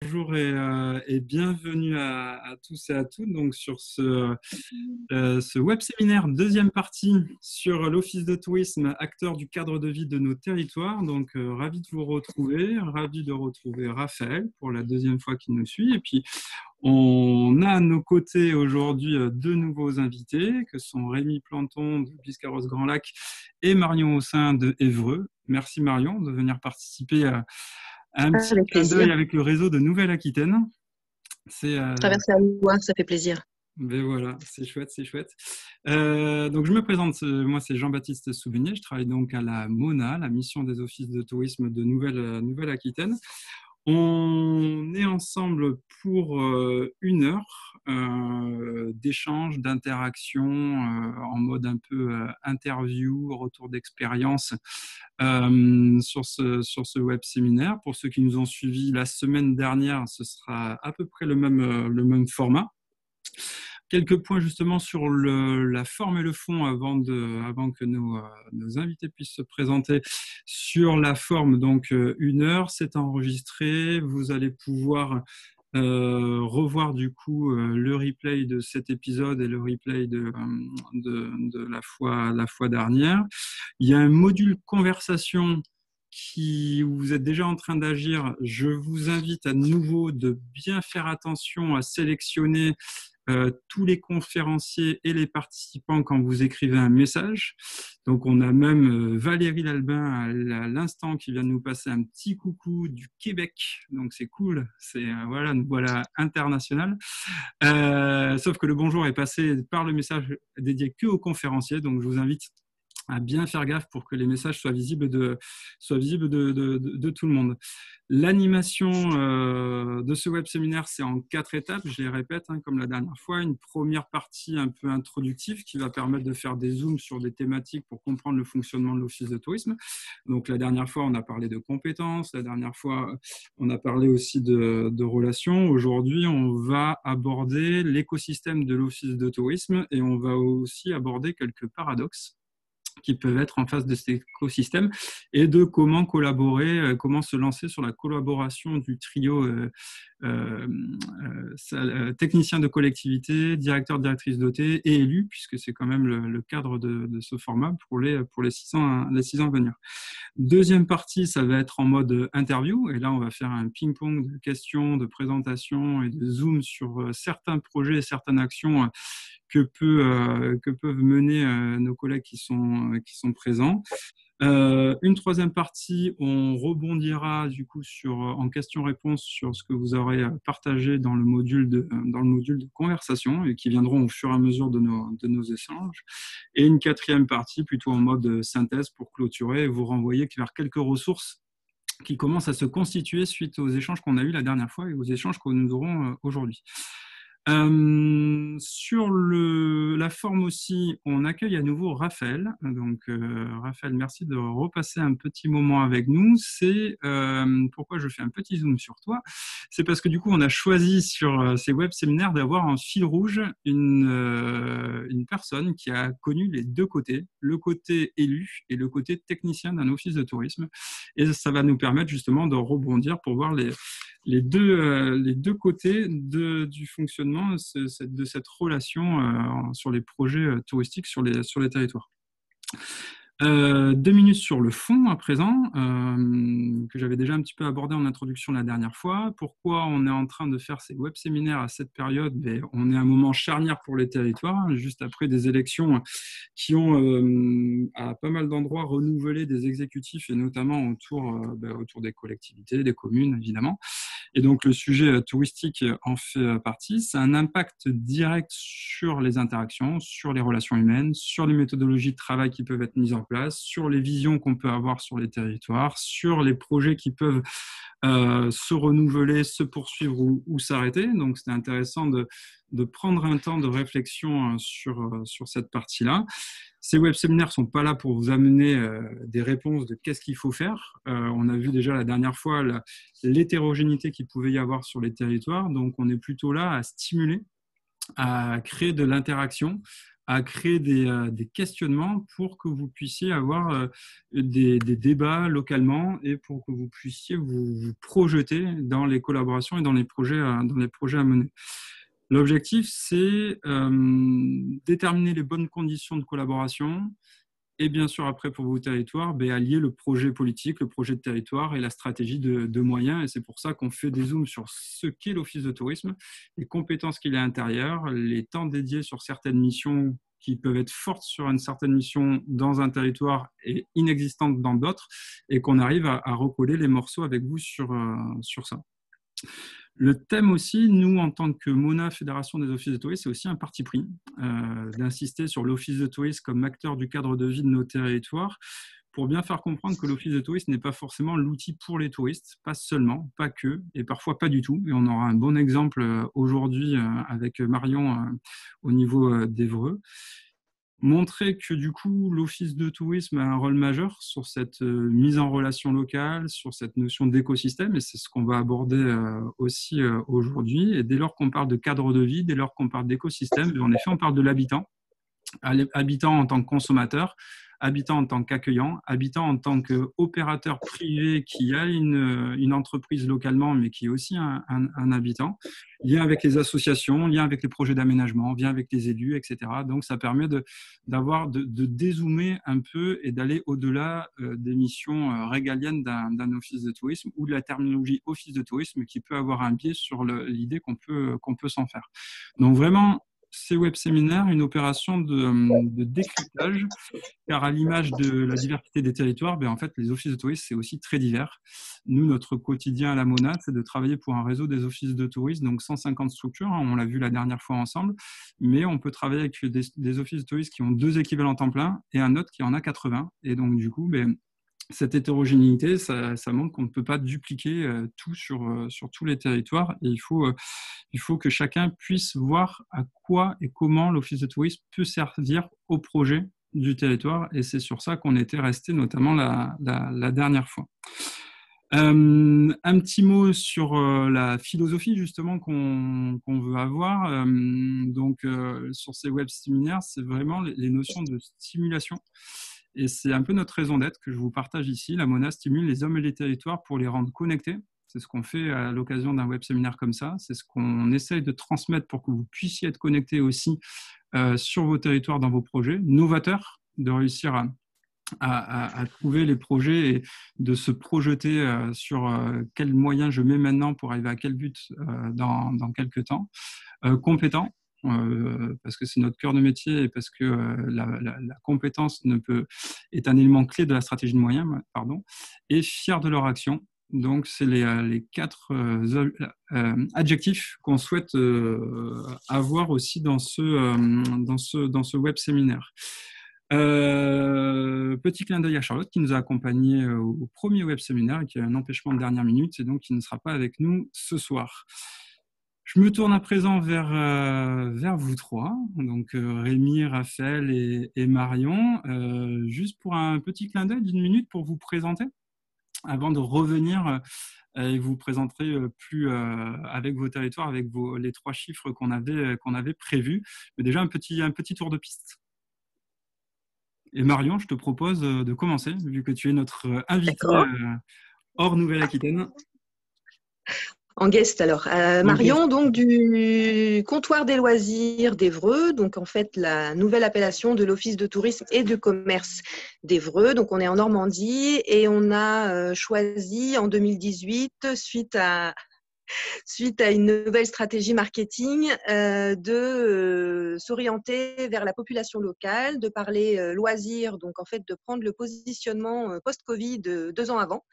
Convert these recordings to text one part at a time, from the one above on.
Bonjour et bienvenue à tous et à toutes donc sur ce web séminaire, deuxième partie sur l'Office de tourisme, acteur du cadre de vie de nos territoires. Donc, ravi de vous retrouver, ravi de retrouver Raphaël pour la deuxième fois qu'il nous suit. Et puis, on a à nos côtés aujourd'hui deux nouveaux invités, que sont Rémi Planton de Biscarrosse Grand Lac et Marion Haussin de Évreux. Merci Marion de venir participer à un petit Avec clin plaisir. d'œil avec le réseau de Nouvelle-Aquitaine. C'est Traverser la Loire, ça fait plaisir. ben voilà, c'est chouette, c'est chouette. Donc je me présente, moi c'est Jean-Baptiste Souvigné, je travaille donc à la MONA, la mission des offices de tourisme de Nouvelle-Aquitaine. On est ensemble pour une heure d'échange, d'interaction en mode un peu interview, retour d'expérience sur ce web séminaire. Pour ceux qui nous ont suivis la semaine dernière, ce sera à peu près le même format. Quelques points justement sur la forme et le fond avant que nos invités puissent se présenter. Sur la forme, donc une heure, c'est enregistré. Vous allez pouvoir revoir du coup le replay de cet épisode et le replay de la fois dernière. Il y a un module conversation où vous êtes déjà en train d'agir. Je vous invite à nouveau de bien faire attention à sélectionner tous les conférenciers et les participants quand vous écrivez un message. Donc, on a même Valérie Lalbin à l'instant qui vient de nous passer un petit coucou du Québec. Donc, c'est cool. Voilà, nous voilà international. Sauf que le bonjour est passé par le message dédié que aux conférenciers. Donc, je vous invite à bien faire gaffe pour que les messages soient visibles de tout le monde. L'animation de ce web séminaire, c'est en 4 étapes, je les répète, hein, comme la dernière fois. Une première partie un peu introductive qui va permettre de faire des zooms sur des thématiques pour comprendre le fonctionnement de l'Office de tourisme. Donc la dernière fois, on a parlé de compétences, la dernière fois, on a parlé aussi de relations. Aujourd'hui, on va aborder l'écosystème de l'Office de tourisme et on va aussi aborder quelques paradoxes qui peuvent être en face de cet écosystème et de comment collaborer, comment se lancer sur la collaboration du trio technicien de collectivité, directeur, directrice d'OT et élu, puisque c'est quand même le cadre de ce format pour les 6 ans à venir. Deuxième partie, ça va être en mode interview, et là on va faire un ping-pong de questions, de présentations et de zoom sur certains projets et certaines actions que peuvent mener nos collègues qui sont présents. Une troisième partie, on rebondira du coup en questions-réponses sur ce que vous aurez partagé dans le module de conversation et qui viendront au fur et à mesure de nos échanges. Et une quatrième partie, plutôt en mode synthèse pour clôturer et vous renvoyer vers quelques ressources qui commencent à se constituer suite aux échanges qu'on a eus la dernière fois et aux échanges que nous aurons aujourd'hui. Sur la forme aussi, on accueille à nouveau Raphaël. Donc, Raphaël, merci de repasser un petit moment avec nous. C'est pourquoi je fais un petit zoom sur toi. C'est parce que du coup, on a choisi sur ces web séminaires d'avoir en fil rouge une personne qui a connu les deux côtés, le côté élu et le côté technicien d'un office de tourisme. Et ça va nous permettre justement de rebondir pour voir les deux côtés du fonctionnement de cette relation sur les projets touristiques sur les territoires. 2 minutes sur le fond à présent, que j'avais déjà un petit peu abordé en introduction la dernière fois. Pourquoi on est en train de faire ces web séminaires à cette période? On est à un moment charnière pour les territoires, juste après des élections qui ont à pas mal d'endroits renouvelé des exécutifs et notamment autour des collectivités, des communes évidemment. Et donc le sujet touristique en fait partie. C'est un impact direct sur les interactions, sur les relations humaines, sur les méthodologies de travail qui peuvent être mises en place, sur les visions qu'on peut avoir sur les territoires, sur les projets qui peuvent se renouveler, se poursuivre ou s'arrêter. Donc c'est intéressant de prendre un temps de réflexion sur cette partie-là. Ces web séminaires ne sont pas là pour vous amener des réponses de qu'est-ce qu'il faut faire. On a vu déjà la dernière fois l'hétérogénéité qu'il pouvait y avoir sur les territoires. Donc, on est plutôt là à stimuler, à créer de l'interaction, à créer des questionnements pour que vous puissiez avoir des débats localement et pour que vous puissiez vous projeter dans les collaborations et dans les projets à mener. L'objectif, c'est déterminer les bonnes conditions de collaboration et bien sûr, après, pour vos territoires, allier le projet politique, le projet de territoire et la stratégie de moyens. Et c'est pour ça qu'on fait des zooms sur ce qu'est l'Office de tourisme, les compétences qu'il y a à l'intérieur, les temps dédiés sur certaines missions qui peuvent être fortes sur une certaine mission dans un territoire et inexistantes dans d'autres, et qu'on arrive à recoller les morceaux avec vous sur ça. Le thème aussi, nous, en tant que MONA, Fédération des offices de tourisme, c'est aussi un parti pris d'insister sur l'office de tourisme comme acteur du cadre de vie de nos territoires pour bien faire comprendre que l'office de tourisme n'est pas forcément l'outil pour les touristes, pas seulement, pas que, et parfois pas du tout. Et on aura un bon exemple aujourd'hui avec Marion au niveau d'Évreux. Montrer que du coup, l'Office de tourisme a un rôle majeur sur cette mise en relation locale, sur cette notion d'écosystème, et c'est ce qu'on va aborder aussi aujourd'hui. Et dès lors qu'on parle de cadre de vie, dès lors qu'on parle d'écosystème, en effet, on parle de l'habitant. Habitant en tant que consommateur, habitant en tant qu'accueillant, habitant en tant qu'opérateur privé qui a une entreprise localement, mais qui est aussi un habitant, lien avec les associations, lien avec les projets d'aménagement, lien avec les élus, etc. Donc, ça permet de dézoomer un peu et d'aller au-delà des missions régaliennes d'un office de tourisme ou de la terminologie office de tourisme qui peut avoir un biais sur l'idée qu'on peut s'en faire. Donc, vraiment, ces web-séminaires, une opération de décryptage, car à l'image de la diversité des territoires, en fait, les offices de tourisme, c'est aussi très divers. Nous, notre quotidien à la MONA, c'est de travailler pour un réseau des offices de tourisme, donc 150 structures, on l'a vu la dernière fois ensemble, mais on peut travailler avec des offices de tourisme qui ont 2 équivalents temps plein et un autre qui en a 80. Et donc, du coup, cette hétérogénéité, ça montre qu'on ne peut pas dupliquer tout sur tous les territoires. Et il faut que chacun puisse voir à quoi et comment l'Office de tourisme peut servir au projet du territoire. Et c'est sur ça qu'on était resté notamment la dernière fois. Un petit mot sur la philosophie justement qu'on veut avoir. Sur ces web-séminaires, c'est vraiment les notions de stimulation. Et c'est un peu notre raison d'être que je vous partage ici. La MONA stimule les hommes et les territoires pour les rendre connectés. C'est ce qu'on fait à l'occasion d'un web-séminaire comme ça. C'est ce qu'on essaye de transmettre pour que vous puissiez être connectés aussi sur vos territoires, dans vos projets. Novateurs, de réussir à trouver les projets et de se projeter sur quels moyens je mets maintenant pour arriver à quel but dans quelques temps. Compétents. Parce que c'est notre cœur de métier et parce que la compétence est un élément clé de la stratégie de moyens, et fiers de leur action. Donc, c'est les 4 adjectifs qu'on souhaite avoir aussi dans ce web-séminaire. Petit clin d'œil à Charlotte qui nous a accompagnés au premier web-séminaire et qui a un empêchement de dernière minute et donc qui ne sera pas avec nous ce soir. Je me tourne à présent vers vous trois, donc Rémi, Raphaël et Marion, juste pour un petit clin d'œil d'une minute pour vous présenter, avant de revenir et vous présenterez plus avec vos territoires, avec les 3 chiffres qu'on avait prévus. Mais déjà un petit tour de piste. Et Marion, je te propose de commencer, vu que tu es notre invitée hors Nouvelle-Aquitaine. En guest alors. Marion, donc du comptoir des loisirs d'Évreux, donc en fait la nouvelle appellation de l'Office de tourisme et de commerce d'Évreux. Donc on est en Normandie et on a choisi en 2018, suite à une nouvelle stratégie marketing, de s'orienter vers la population locale, de parler loisirs, donc en fait de prendre le positionnement post-Covid 2 ans avant.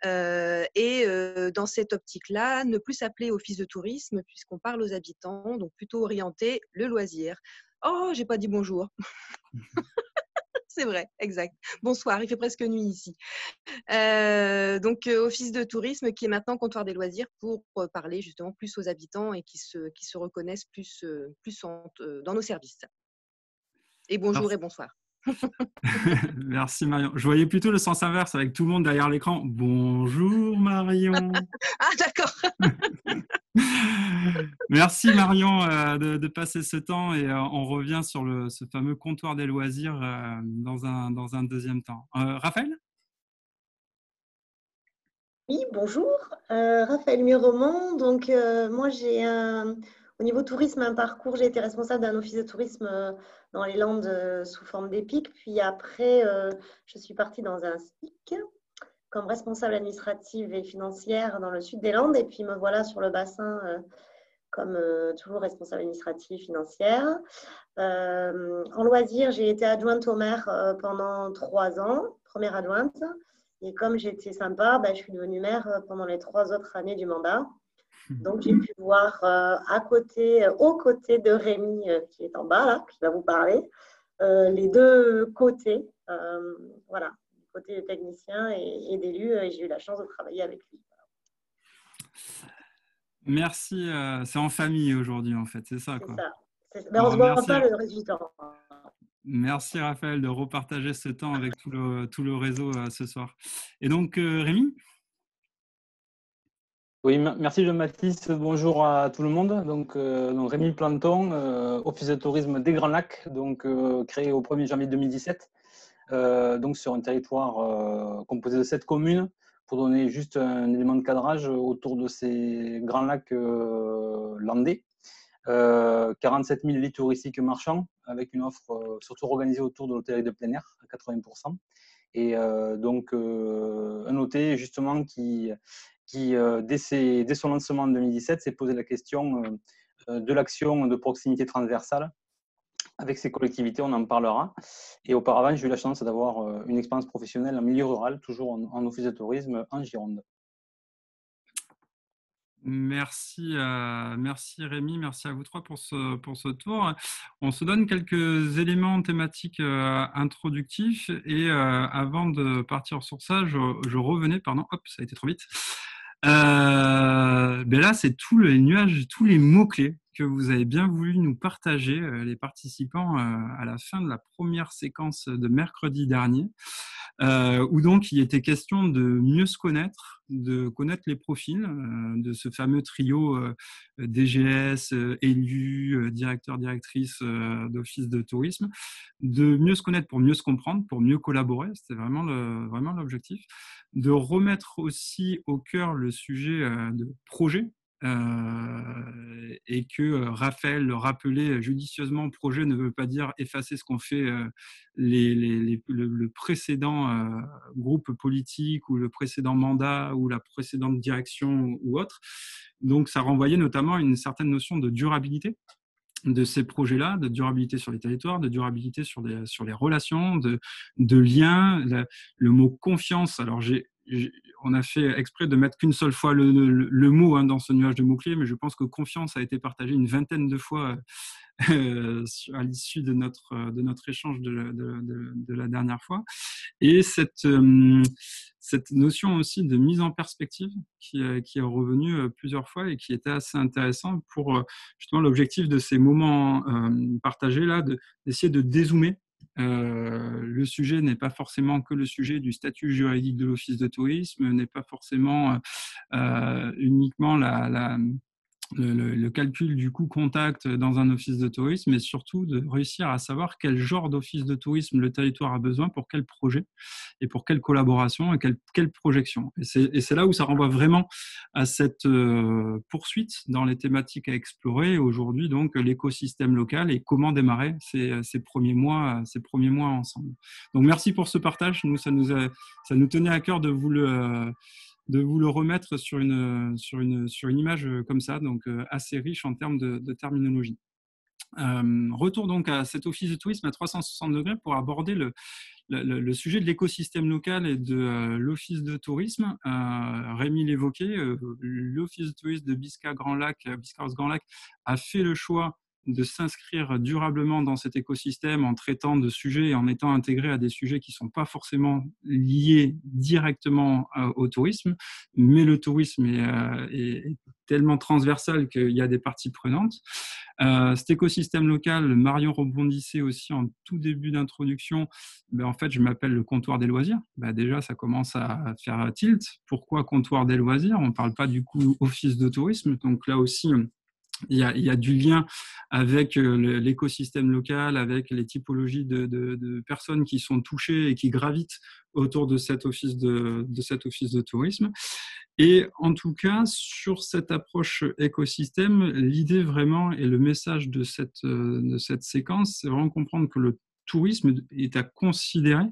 Dans cette optique-là, ne plus s'appeler office de tourisme puisqu'on parle aux habitants, donc plutôt orienté le loisir. Oh, j'ai pas dit bonjour. C'est vrai, exact. Bonsoir, il fait presque nuit ici. Office de tourisme qui est maintenant comptoir des loisirs pour parler justement plus aux habitants et qui se reconnaissent plus dans nos services. Et bonjour. Merci. Et bonsoir. Merci Marion. Je voyais plutôt le sens inverse avec tout le monde derrière l'écran. Bonjour Marion. Ah d'accord. Merci Marion de passer ce temps et on revient sur ce fameux comptoir des loisirs dans un deuxième temps. Raphaël? Oui, bonjour. Raphaël Muromont. Donc, moi, au niveau tourisme, un parcours. J'ai été responsable d'un office de tourisme dans les Landes sous forme d'EPIC. Puis après, je suis partie dans un SPIC comme responsable administrative et financière dans le sud des Landes. Et puis, me voilà sur le bassin comme toujours responsable administrative financière. En loisir, j'ai été adjointe au maire pendant 3 ans, première adjointe. Et comme j'étais sympa, je suis devenue maire pendant les 3 autres années du mandat. Donc, j'ai pu voir aux côtés de Rémi, qui est en bas, là, qui va vous parler, les deux côtés, voilà, du côté des techniciens et d'élus. Et j'ai eu la chance de travailler avec lui. Merci. C'est en famille aujourd'hui, en fait. C'est ça, quoi. C'est ça. Mais on ne se voit pas le résultat. Merci Raphaël de repartager ce temps avec tout le réseau ce soir. Et donc Rémi? Oui, merci Jean-Baptiste. Bonjour à tout le monde. Donc Rémi Planton, Office de tourisme des Grands Lacs, donc créé au 1er janvier 2017, donc sur un territoire composé de 7 communes. Pour donner juste un élément de cadrage autour de ces Grands Lacs landais. 47 000 lits touristiques marchands avec une offre surtout organisée autour de l'hôtellerie de plein air à 80%. Et donc, un hôtel justement qui dès son lancement en 2017, s'est posé la question de l'action de proximité transversale avec ces collectivités, on en parlera. Et auparavant, j'ai eu la chance d'avoir une expérience professionnelle en milieu rural, toujours en office de tourisme en Gironde. Merci Rémi, merci à vous trois pour ce tour. On se donne quelques éléments thématiques introductifs et avant de partir sur ça, je revenais, pardon, hop, ça a été trop vite. Là, c'est tous les nuages, tous les mots-clés que vous avez bien voulu nous partager, les participants, à la fin de la première séquence de mercredi dernier, où donc il était question de mieux se connaître, de connaître les profils de ce fameux trio DGS, élus, directeurs, directrices d'office de tourisme, de mieux se connaître pour mieux se comprendre, pour mieux collaborer, c'était vraiment l'objectif, de remettre aussi au cœur le sujet de projet, et que Raphaël le rappelait judicieusement, projet ne veut pas dire effacer ce qu'ont fait le précédent groupe politique ou le précédent mandat ou la précédente direction ou autre. Donc ça renvoyait notamment à une certaine notion de durabilité de ces projets-là, de durabilité sur les territoires, de durabilité sur les relations, de liens, le mot confiance. Alors on a fait exprès de mettre qu'une seule fois le mot dans ce nuage de mots-clés, mais je pense que confiance a été partagé une vingtaine de fois à l'issue de notre échange de la dernière fois. Et cette notion aussi de mise en perspective qui est revenue plusieurs fois et qui était assez intéressant pour justement l'objectif de ces moments partagés là, d'essayer de dézoomer. Le sujet n'est pas forcément que le sujet du statut juridique de l'office de tourisme, n'est pas forcément uniquement le calcul du coût contact dans un office de tourisme, mais surtout de réussir à savoir quel genre d'office de tourisme le territoire a besoin pour quel projet et pour quelle collaboration et quelle projection. Et c'est là où ça renvoie vraiment à cette poursuite dans les thématiques à explorer aujourd'hui, donc l'écosystème local et comment démarrer ces premiers mois ensemble. Donc merci pour ce partage. Ça nous tenait à cœur de vous le remettre sur une image comme ça, donc assez riche en termes de terminologie. Retour donc à cet office de tourisme à 360 degrés pour aborder le sujet de l'écosystème local et de l'office de tourisme. Rémi l'évoquait, l'office de tourisme de Biscarrosse Grand Lac a fait le choix de s'inscrire durablement dans cet écosystème en traitant de sujets et en étant intégré à des sujets qui ne sont pas forcément liés directement au tourisme, mais le tourisme est tellement transversal qu'il y a des parties prenantes. Cet écosystème local, Marion rebondissait aussi en tout début d'introduction, en fait, je m'appelle le comptoir des loisirs. Déjà, ça commence à faire tilt. Pourquoi comptoir des loisirs? On ne parle pas du coup office de tourisme. Donc là aussi, il y a du lien avec l'écosystème local, avec les typologies de personnes qui sont touchées et qui gravitent autour de cet office de tourisme. Et en tout cas, sur cette approche écosystème, l'idée vraiment et le message de cette séquence, c'est vraiment comprendre que le tourisme est à considérer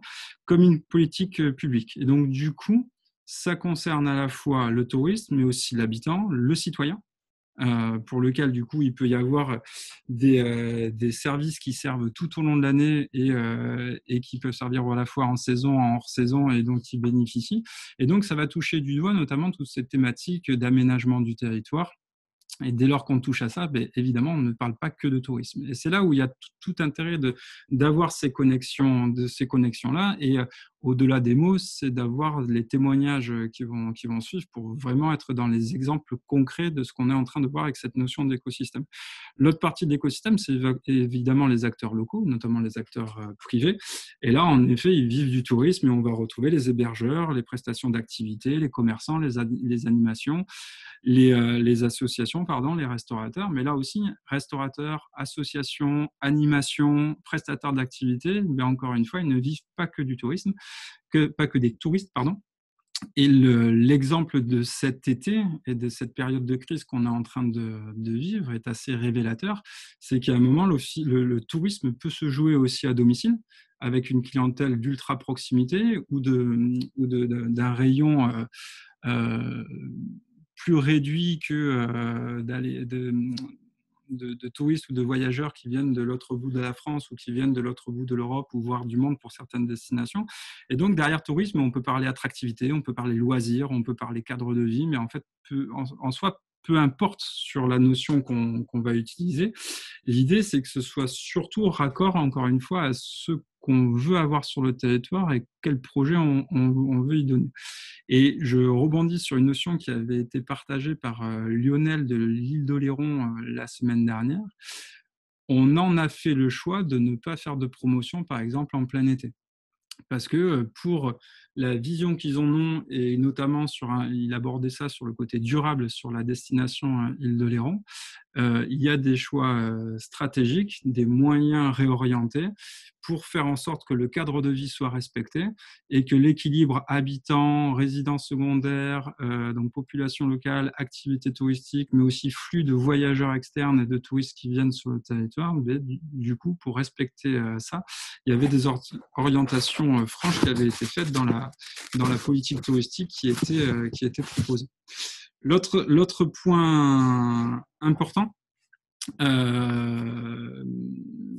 comme une politique publique. Et donc, du coup, ça concerne à la fois le touriste, mais aussi l'habitant, le citoyen, pour lequel, du coup, il peut y avoir des services qui servent tout au long de l'année et qui peuvent servir à la fois en saison, en hors-saison, et dont ils bénéficient. Et donc, ça va toucher du doigt notamment toutes ces thématiques d'aménagement du territoire. Et dès lors qu'on touche à ça, ben, évidemment, on ne parle pas que de tourisme. Et c'est là où il y a tout intérêt d'avoir ces connexions-là. Et au-delà des mots, c'est d'avoir les témoignages qui vont suivre pour vraiment être dans les exemples concrets de ce qu'on est en train de voir avec cette notion d'écosystème. L'autre partie de l'écosystème, c'est évidemment les acteurs locaux, notamment les acteurs privés. Et là, en effet, ils vivent du tourisme et on va retrouver les hébergeurs, les prestations d'activités, les commerçants, les animations, les associations, les restaurateurs, mais là aussi, restaurateurs, associations, animations, prestataires d'activités, ben encore une fois, ils ne vivent pas que du tourisme, pas que des touristes, pardon. Et l'exemple de cet été et de cette période de crise qu'on est en train de vivre est assez révélateur. C'est qu'à un moment, le tourisme peut se jouer aussi à domicile, avec une clientèle d'ultra proximité ou d'un rayon plus réduit que de touristes ou de voyageurs qui viennent de l'autre bout de la France ou qui viennent de l'autre bout de l'Europe ou voire du monde pour certaines destinations. Et donc, derrière tourisme, on peut parler attractivité, on peut parler loisirs, on peut parler cadre de vie, mais en fait, en soi, peu importe sur la notion qu'on va utiliser. L'idée, c'est que ce soit surtout raccord, encore une fois, à ce qu'on veut avoir sur le territoire et quel projet on veut y donner. Et je rebondis sur une notion qui avait été partagée par Lionel de l'île d'Oléron la semaine dernière. On en a fait le choix de ne pas faire de promotion, par exemple, en plein été. Parce que pour la vision qu'ils en ont, et notamment il abordait ça sur le côté durable sur la destination Île d'Oléron, il y a des choix stratégiques, des moyens réorientés pour faire en sorte que le cadre de vie soit respecté et que l'équilibre habitant, résidence secondaire, donc population locale, activité touristique, mais aussi flux de voyageurs externes et de touristes qui viennent sur le territoire, du coup, pour respecter ça, il y avait des orientations franches qui avaient été faites dans la politique touristique qui était proposée. L'autre point important,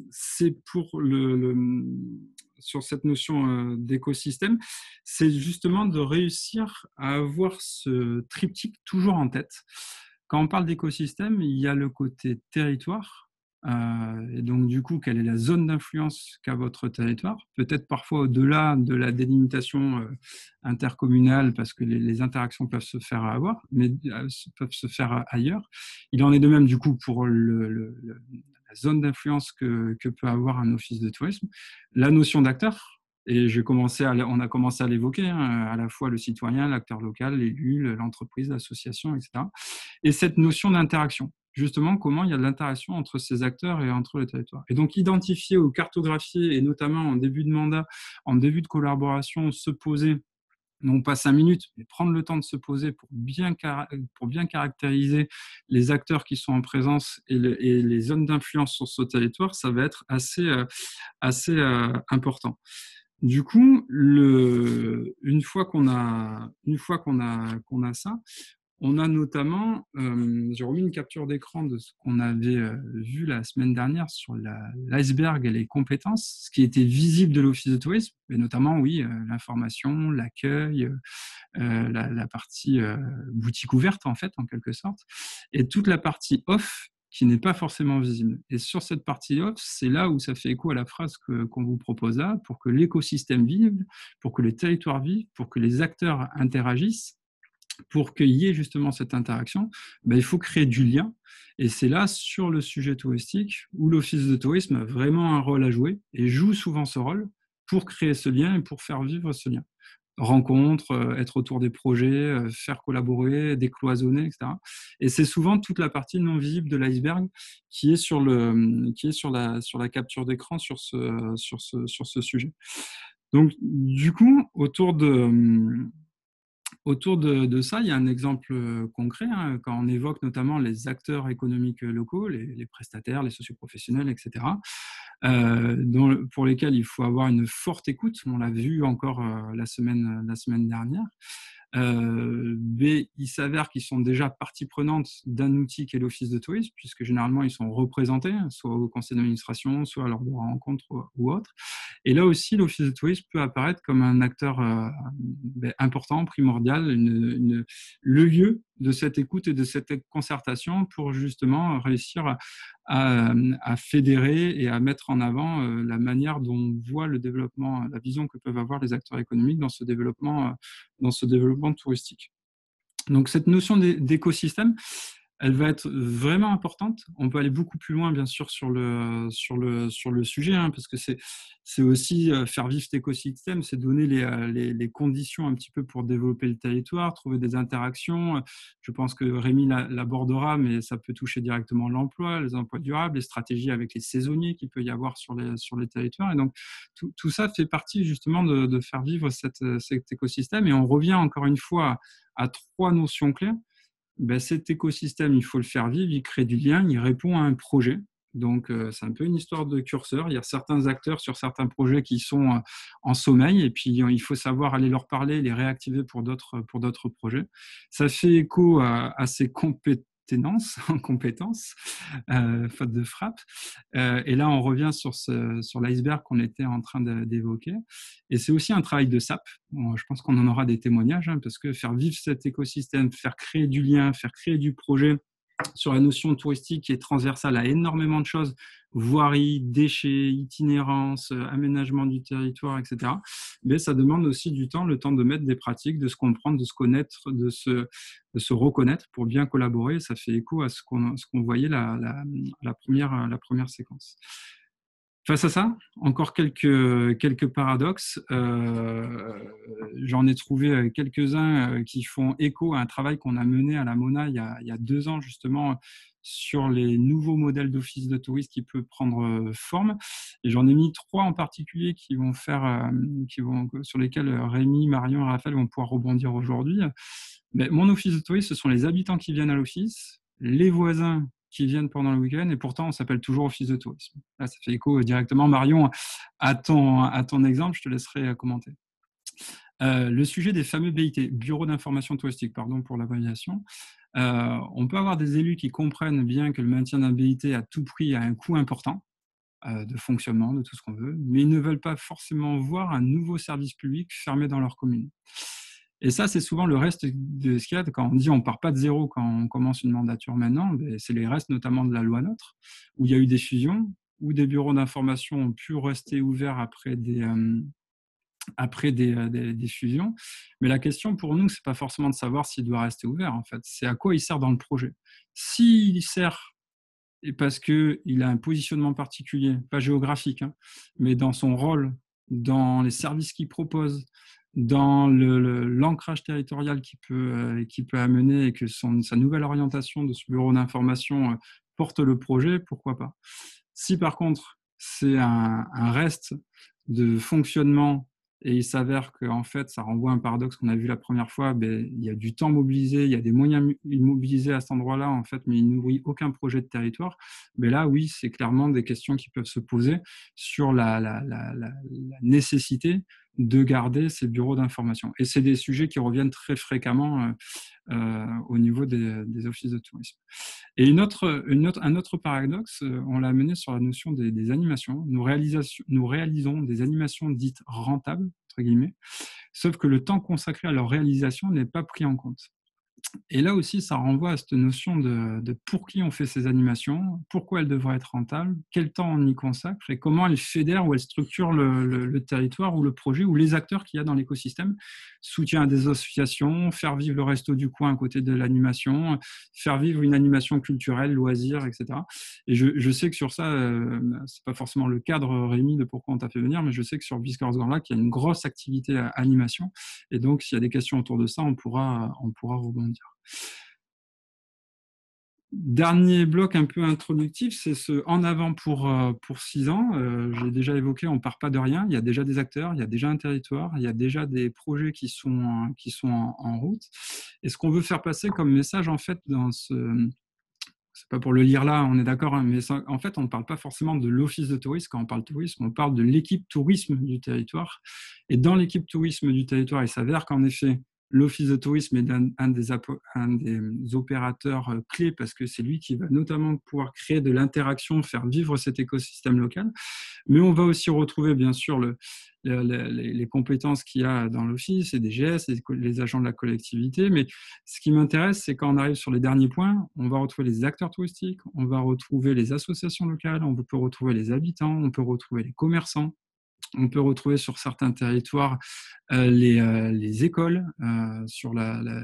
c'est sur cette notion d'écosystème, c'est justement de réussir à avoir ce triptyque toujours en tête. Quand on parle d'écosystème, il y a le côté territoire. Et donc, du coup, quelle est la zone d'influence qu'a votre territoire? Peut-être parfois au-delà de la délimitation intercommunale, parce que les interactions peuvent se faire peuvent se faire ailleurs. Il en est de même, du coup, pour la zone d'influence que peut avoir un office de tourisme. La notion d'acteur, et on a commencé à l'évoquer, à la fois le citoyen, l'acteur local, l'élu, l'entreprise, l'association, etc. Et cette notion d'interaction. Justement, comment il y a de l'interaction entre ces acteurs et entre le territoire. Et donc, identifier ou cartographier, et notamment en début de mandat, en début de collaboration, se poser, non pas 5 minutes, mais prendre le temps de se poser pour bien caractériser les acteurs qui sont en présence et les zones d'influence sur ce territoire, ça va être assez important. Du coup, une fois qu'on a ça, on a notamment, j'ai remis une capture d'écran de ce qu'on avait vu la semaine dernière sur l'iceberg et les compétences, ce qui était visible de l'office de tourisme, et notamment, oui, l'information, l'accueil, la partie boutique ouverte, en fait, en quelque sorte, et toute la partie off qui n'est pas forcément visible. Et sur cette partie off, c'est là où ça fait écho à la phrase qu'on vous propose là, pour que l'écosystème vive, pour que les territoires vivent, pour que les acteurs interagissent. Pour qu'il y ait justement cette interaction, il faut créer du lien. Et c'est là, sur le sujet touristique, où l'office de tourisme a vraiment un rôle à jouer et joue souvent ce rôle pour créer ce lien et pour faire vivre ce lien. rencontres, être autour des projets, faire collaborer, décloisonner, etc. Et c'est souvent toute la partie non visible de l'iceberg qui est sur la capture d'écran sur ce sujet. Donc, du coup, autour de ça, il y a un exemple concret, hein, quand on évoque notamment les acteurs économiques locaux, les prestataires, les socioprofessionnels, etc., pour lesquels il faut avoir une forte écoute. On l'a vu encore la semaine dernière. Mais il s'avère qu'ils sont déjà partie prenante d'un outil qu'est l'Office de tourisme, puisque généralement ils sont représentés, soit au conseil d'administration, soit à leur rencontre ou autre. Et là aussi, l'Office de tourisme peut apparaître comme un acteur important, primordial, le lieu de cette écoute et de cette concertation pour justement réussir à fédérer et à mettre en avant la manière dont on voit le développement, la vision que peuvent avoir les acteurs économiques dans ce développement touristique. Donc cette notion d'écosystème, elle va être vraiment importante. On peut aller beaucoup plus loin, bien sûr, sur le sujet, hein, parce que c'est aussi faire vivre cet écosystème, c'est donner les conditions un petit peu pour développer le territoire, trouver des interactions. Je pense que Rémi l'abordera, mais ça peut toucher directement l'emploi, les emplois durables, les stratégies avec les saisonniers qu'il peut y avoir sur les territoires. Et donc, tout ça fait partie justement de faire vivre cet écosystème. Et on revient encore une fois à 3 notions claires. Cet écosystème, il faut le faire vivre, il crée du lien, il répond à un projet. Donc, c'est un peu une histoire de curseur. Il y a certains acteurs sur certains projets qui sont en sommeil et puis il faut savoir aller leur parler, les réactiver pour d'autres projets. Ça fait écho à ces compétences, faute de frappe. Et là, on revient sur l'iceberg qu'on était en train d'évoquer. Et c'est aussi un travail de SAP. Bon, je pense qu'on en aura des témoignages, hein, parce que faire vivre cet écosystème, faire créer du lien, faire créer du projet sur la notion touristique qui est transversale à énormément de choses, voirie, déchets, itinérance, aménagement du territoire, etc. Mais ça demande aussi du temps, le temps de mettre des pratiques, de se comprendre, de se connaître, de se reconnaître pour bien collaborer. Ça fait écho à ce qu'on voyait la première séquence. Face à ça, encore quelques paradoxes. J'en ai trouvé quelques-uns qui font écho à un travail qu'on a mené à la MONA il y a 2 ans, justement, sur les nouveaux modèles d'office de tourisme qui peuvent prendre forme. Et j'en ai mis 3 en particulier sur lesquels Rémi, Marion et Raphaël vont pouvoir rebondir aujourd'hui. Mais mon office de tourisme, ce sont les habitants qui viennent à l'office, les voisins qui viennent pendant le week-end, et pourtant on s'appelle toujours office de tourisme. Là, ça fait écho directement, Marion, à ton exemple, je te laisserai commenter. Le sujet des fameux BIT, Bureau d'information touristique, pardon pour l'abréviation. On peut avoir des élus qui comprennent bien que le maintien d'un BIT à tout prix a un coût important de fonctionnement, de tout ce qu'on veut, mais ils ne veulent pas forcément voir un nouveau service public fermé dans leur commune. Et ça, c'est souvent le reste de ce qu'il y a. Quand on dit on ne part pas de zéro quand on commence une mandature maintenant, c'est les restes notamment de la loi NOTRe, où il y a eu des fusions, où des bureaux d'information ont pu rester ouverts après des fusions. Mais la question pour nous, ce n'est pas forcément de savoir s'il doit rester ouvert, en fait. C'est à quoi il sert dans le projet. S'il sert parce qu'il a un positionnement particulier, pas géographique, hein, mais dans son rôle, dans les services qu'il propose, dans l'ancrage territorial qu'il peut amener et que sa nouvelle orientation de ce bureau d'information porte le projet, pourquoi pas. Si par contre, c'est un reste de fonctionnement et il s'avère qu'en fait, ça renvoie à un paradoxe qu'on a vu la première fois, il y a du temps mobilisé, il y a des moyens mobilisés à cet endroit-là, en fait, mais il ne nourrit aucun projet de territoire. Mais là, oui, c'est clairement des questions qui peuvent se poser sur la nécessité de garder ces bureaux d'information. Et c'est des sujets qui reviennent très fréquemment au niveau des offices de tourisme. Et un autre paradoxe, on l'a amené sur la notion des animations. Nous réalisons des animations dites rentables, entre guillemets, sauf que le temps consacré à leur réalisation n'est pas pris en compte. Et là aussi, ça renvoie à cette notion de pour qui on fait ces animations, pourquoi elles devraient être rentables, quel temps on y consacre et comment elles fédèrent ou elles structurent le territoire ou le projet ou les acteurs qu'il y a dans l'écosystème soutien à des associations, faire vivre le resto du coin à côté de l'animation, faire vivre une animation culturelle, loisirs, etc. Et je sais que sur ça, c'est pas forcément le cadre, Rémi, de pourquoi on t'a fait venir, mais je sais que sur Biscorps Grand Lac, il y a une grosse activité à animation. Et donc, s'il y a des questions autour de ça, on pourra rebondir. Dernier bloc un peu introductif, c'est ce en avant pour 6 ans. J'ai déjà évoqué, on ne part pas de rien. Il y a déjà des acteurs, il y a déjà un territoire, il y a déjà des projets qui sont en route. Et ce qu'on veut faire passer comme message, en fait, dans c'est pas pour le lire là, on est d'accord, hein, mais ça, en fait, on ne parle pas forcément de l'office de tourisme. Quand on parle tourisme, on parle de l'équipe tourisme du territoire. Et dans l'équipe tourisme du territoire, il s'avère qu'en effet, l'office de tourisme est un des opérateurs clés parce que c'est lui qui va notamment pouvoir créer de l'interaction, faire vivre cet écosystème local. Mais on va aussi retrouver bien sûr les compétences qu'il y a dans l'office, les DGS, les agents de la collectivité. Mais ce qui m'intéresse, c'est quand on arrive sur les derniers points, on va retrouver les acteurs touristiques, on va retrouver les associations locales, on peut retrouver les habitants, on peut retrouver les commerçants. On peut retrouver sur certains territoires les écoles sur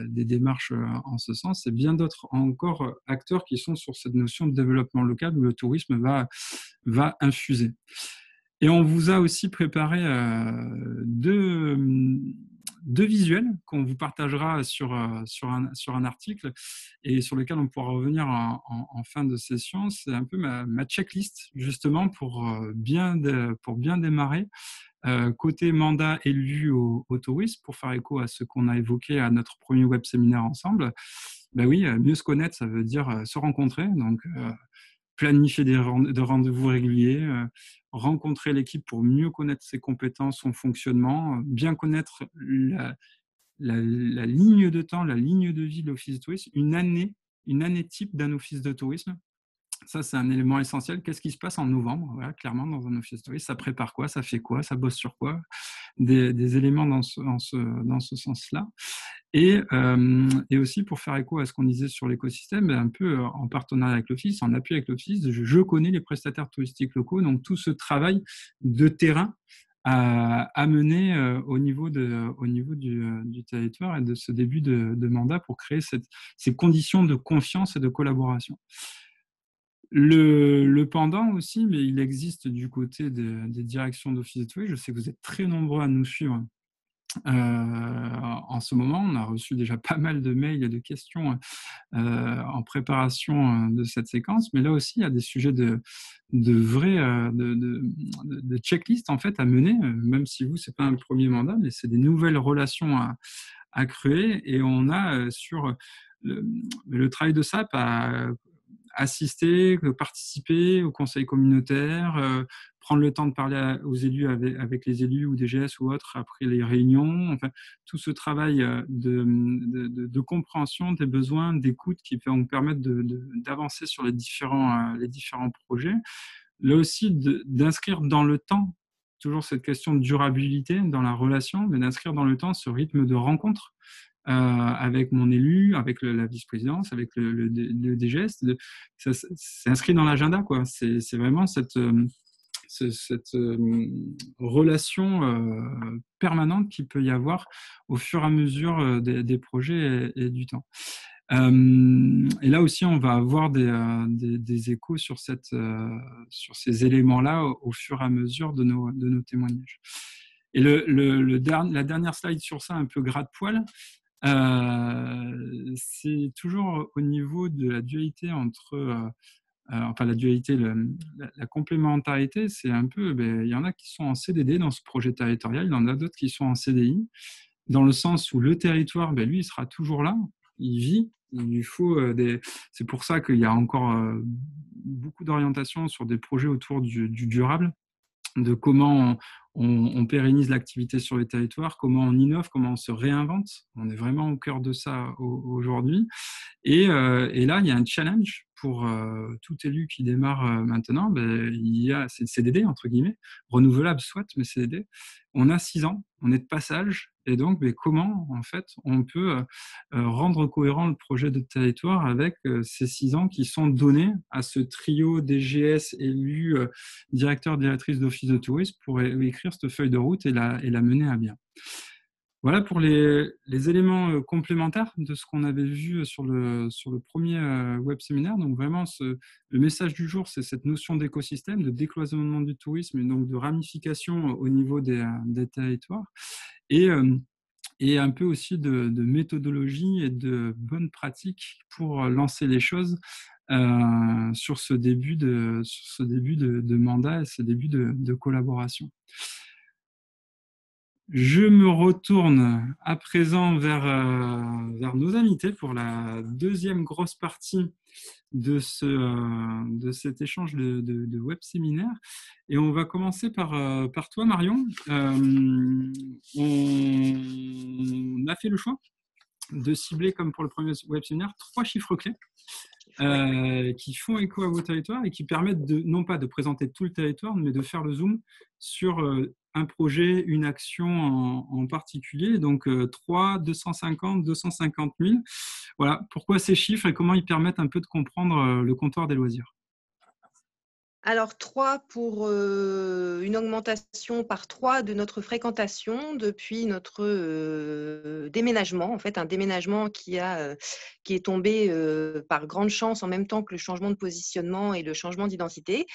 des démarches en ce sens, et bien d'autres encore acteurs qui sont sur cette notion de développement local où le tourisme va infuser. Et on vous a aussi préparé deux visuels qu'on vous partagera sur un article et sur lequel on pourra revenir en fin de session. C'est un peu ma checklist justement pour bien démarrer. Côté mandat élu au tourisme, pour faire écho à ce qu'on a évoqué à notre premier web séminaire ensemble, ben oui, mieux se connaître, ça veut dire se rencontrer. Donc, planifier des rendez-vous réguliers, rencontrer l'équipe pour mieux connaître ses compétences, son fonctionnement, bien connaître la ligne de temps, la ligne de vie de l'office de tourisme, une année type d'un office de tourisme. Ça, c'est un élément essentiel. Qu'est-ce qui se passe en novembre? Voilà, clairement, dans un office de tourisme, ça prépare quoi? Ça fait quoi? Ça bosse sur quoi? Des éléments dans ce sens-là. Et aussi, pour faire écho à ce qu'on disait sur l'écosystème, un peu en partenariat avec l'Office, en appui avec l'Office, je connais les prestataires touristiques locaux, donc tout ce travail de terrain à mener au niveau du territoire et de ce début de mandat pour créer ces conditions de confiance et de collaboration. Le pendant aussi, mais il existe du côté des directions d'office de tourisme. Je sais que vous êtes très nombreux à nous suivre en ce moment. On a reçu déjà pas mal de mails et de questions en préparation de cette séquence, mais là aussi il y a des sujets de checklist en fait à mener, même si vous c'est pas un premier mandat, mais c'est des nouvelles relations à créer, et on a sur le travail de SAP à assister, participer au conseil communautaire, prendre le temps de parler aux élus avec les élus ou DGS ou autres après les réunions. Enfin, tout ce travail de compréhension des besoins, d'écoute qui vont nous permettre d'avancer sur les différents projets. Là aussi, d'inscrire dans le temps, toujours cette question de durabilité dans la relation, mais d'inscrire dans le temps ce rythme de rencontre avec mon élu, avec la vice-présidence, avec le DGS. C'est inscrit dans l'agenda, quoi. C'est vraiment cette relation permanente qu'il peut y avoir au fur et à mesure des projets et du temps. Et là aussi, on va avoir des échos sur ces éléments-là au fur et à mesure de nos témoignages. Et la dernière slide sur ça, un peu gras-de-poil, c'est toujours au niveau de la dualité entre enfin la dualité, la complémentarité, c'est un peu, il y en a qui sont en CDD dans ce projet territorial, il y en a d'autres qui sont en CDI, dans le sens où le territoire, lui, il sera toujours là, il vit, il lui faut c'est pour ça qu'il y a encore beaucoup d'orientations sur des projets autour du durable, de comment on pérennise l'activité sur les territoires, comment on innove, comment on se réinvente. On est vraiment au cœur de ça aujourd'hui. Et là, il y a un challenge pour tout élu qui démarre maintenant. C'est le CDD, entre guillemets, renouvelable soit, mais CDD. On a 6 ans, on est de passage. Et donc, comment, en fait, on peut rendre cohérent le projet de territoire avec ces 6 ans qui sont donnés à ce trio DGS élus, directeur, directrice d'office de tourisme pour écrire cette feuille de route et la mener à bien. Voilà pour les éléments complémentaires de ce qu'on avait vu sur le premier web séminaire. Donc vraiment, le message du jour, c'est cette notion d'écosystème, de décloisonnement du tourisme et donc de ramification au niveau des territoires. Et un peu aussi de méthodologie et de bonnes pratiques pour lancer les choses sur ce début de mandat et ce début de collaboration. Je me retourne à présent vers nos invités pour la deuxième grosse partie de cet échange de web séminaire. Et on va commencer par toi, Marion. On a fait le choix de cibler, comme pour le premier web séminaire, 3 chiffres clés qui font écho à vos territoires et qui permettent non pas de présenter tout le territoire, mais de faire le zoom sur un projet, une action en particulier. Donc 3, 250, 250 000. Voilà, pourquoi ces chiffres et comment ils permettent un peu de comprendre le comptoir des loisirs. Alors 3 pour une augmentation par 3 de notre fréquentation depuis notre déménagement. En fait, un déménagement qui est tombé par grande chance en même temps que le changement de positionnement et le changement d'identité.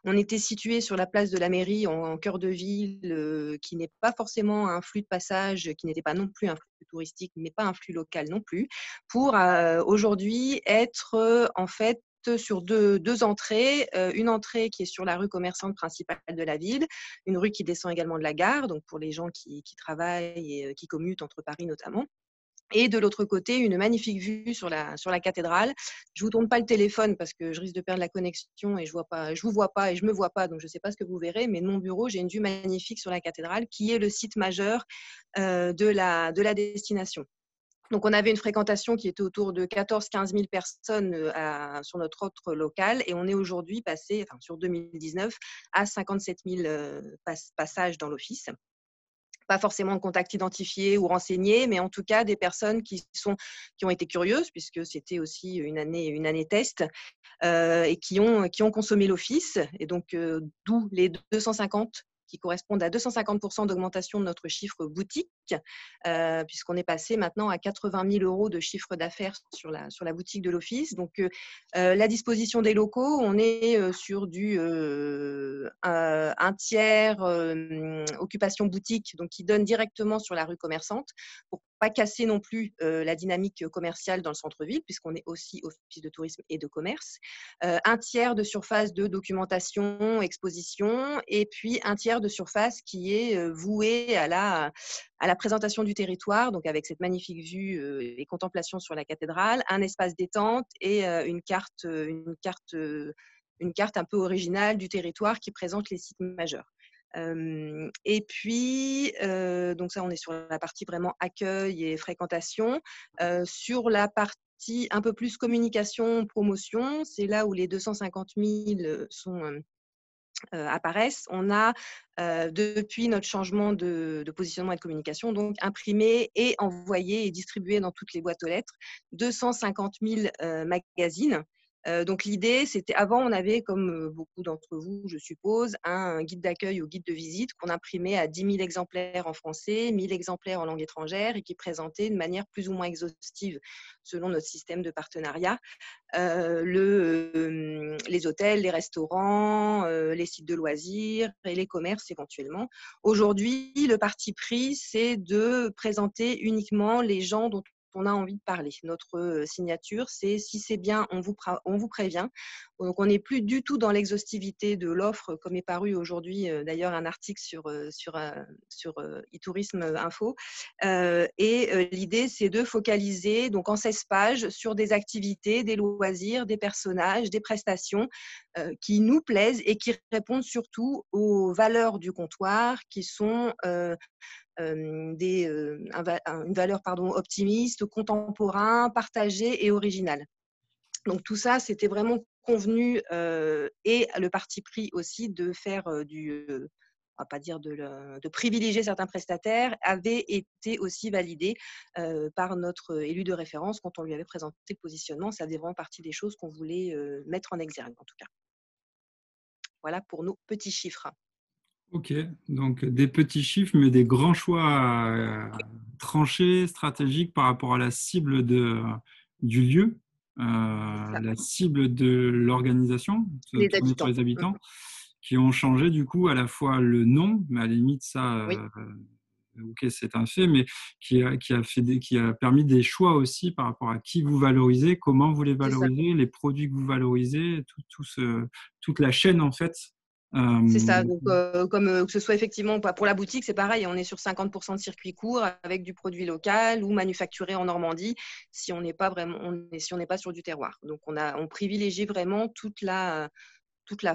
On était situé sur la place de la mairie en cœur de ville, qui n'est pas forcément un flux de passage, qui n'était pas non plus un flux touristique, mais pas un flux local non plus, pour aujourd'hui être en fait sur deux entrées, une entrée qui est sur la rue commerçante principale de la ville, une rue qui descend également de la gare, donc pour les gens qui travaillent et qui commutent entre Paris notamment. Et de l'autre côté, une magnifique vue sur la cathédrale. Je ne vous tourne pas le téléphone parce que je risque de perdre la connexion et je vous vois pas et je me vois pas, donc je ne sais pas ce que vous verrez, mais de mon bureau, j'ai une vue magnifique sur la cathédrale qui est le site majeur de la destination. Donc, on avait une fréquentation qui était autour de 14-15 000 personnes sur notre autre local et on est aujourd'hui passé, sur 2019, à 57 000 passages dans l'office. Pas forcément de contact identifié ou renseigné, mais en tout cas des personnes qui ont été curieuses, puisque c'était aussi une année test, et qui ont consommé l'office. Et donc, d'où les 250 qui correspondent à 250% d'augmentation de notre chiffre boutique, puisqu'on est passé maintenant à 80 000 € de chiffre d'affaires sur la boutique de l'office. Donc, la disposition des locaux, on est sur du un tiers occupation boutique, donc qui donne directement sur la rue commerçante, pour pas casser non plus la dynamique commerciale dans le centre-ville, puisqu'on est aussi office de tourisme et de commerce. Un tiers de surface de documentation, exposition, et puis un tiers de surface qui est vouée à la présentation du territoire, donc avec cette magnifique vue et contemplation sur la cathédrale, un espace détente et une carte un peu originale du territoire qui présente les sites majeurs. Et puis, donc ça, on est sur la partie vraiment accueil et fréquentation. Sur la partie un peu plus communication, promotion, c'est là où les 250 000 apparaissent. On a, depuis notre changement de positionnement et de communication, donc imprimé et envoyé et distribué dans toutes les boîtes aux lettres 250 000 magazines. Donc l'idée, c'était, avant, on avait, comme beaucoup d'entre vous, je suppose, un guide d'accueil ou guide de visite qu'on imprimait à 10 000 exemplaires en français, 1 000 exemplaires en langue étrangère et qui présentait de manière plus ou moins exhaustive, selon notre système de partenariat, les hôtels, les restaurants, les sites de loisirs et les commerces éventuellement. Aujourd'hui, le parti pris, c'est de présenter uniquement les gens dont on a envie de parler. Notre signature, c'est si c'est bien, on vous prévient. Donc, on n'est plus du tout dans l'exhaustivité de l'offre, comme est paru aujourd'hui d'ailleurs un article sur e-tourisme info. Et l'idée, c'est de focaliser donc en 16 pages sur des activités, des loisirs, des personnages, des prestations qui nous plaisent et qui répondent surtout aux valeurs du comptoir, qui sont une valeur optimiste, contemporain, partagé et original. Donc tout ça, c'était vraiment convenu et le parti pris aussi de faire on va pas dire de privilégier certains prestataires, avait été aussi validé par notre élu de référence quand on lui avait présenté le positionnement. Ça faisait vraiment partie des choses qu'on voulait mettre en exergue en tout cas. Voilà pour nos petits chiffres. Ok, donc des petits chiffres, mais des grands choix tranchés, stratégiques par rapport à la cible du lieu, C'est ça, la cible de l'organisation, les tournée sur habitants. les habitants, qui ont changé du coup à la fois le nom, mais à la limite ça, Oui, ok, c'est un fait, mais qui a permis des choix aussi par rapport à qui vous valorisez, comment vous les c'est ça. valorisez, les produits que vous valorisez, toute la chaîne en fait. C'est Euh, ça. Donc, comme que ce soit effectivement pour la boutique, c'est pareil. On est sur 50% de circuit court avec du produit local ou manufacturé en Normandie. Si on n'est pas vraiment, si on n'est pas sur du terroir. Donc, on privilégie vraiment toute la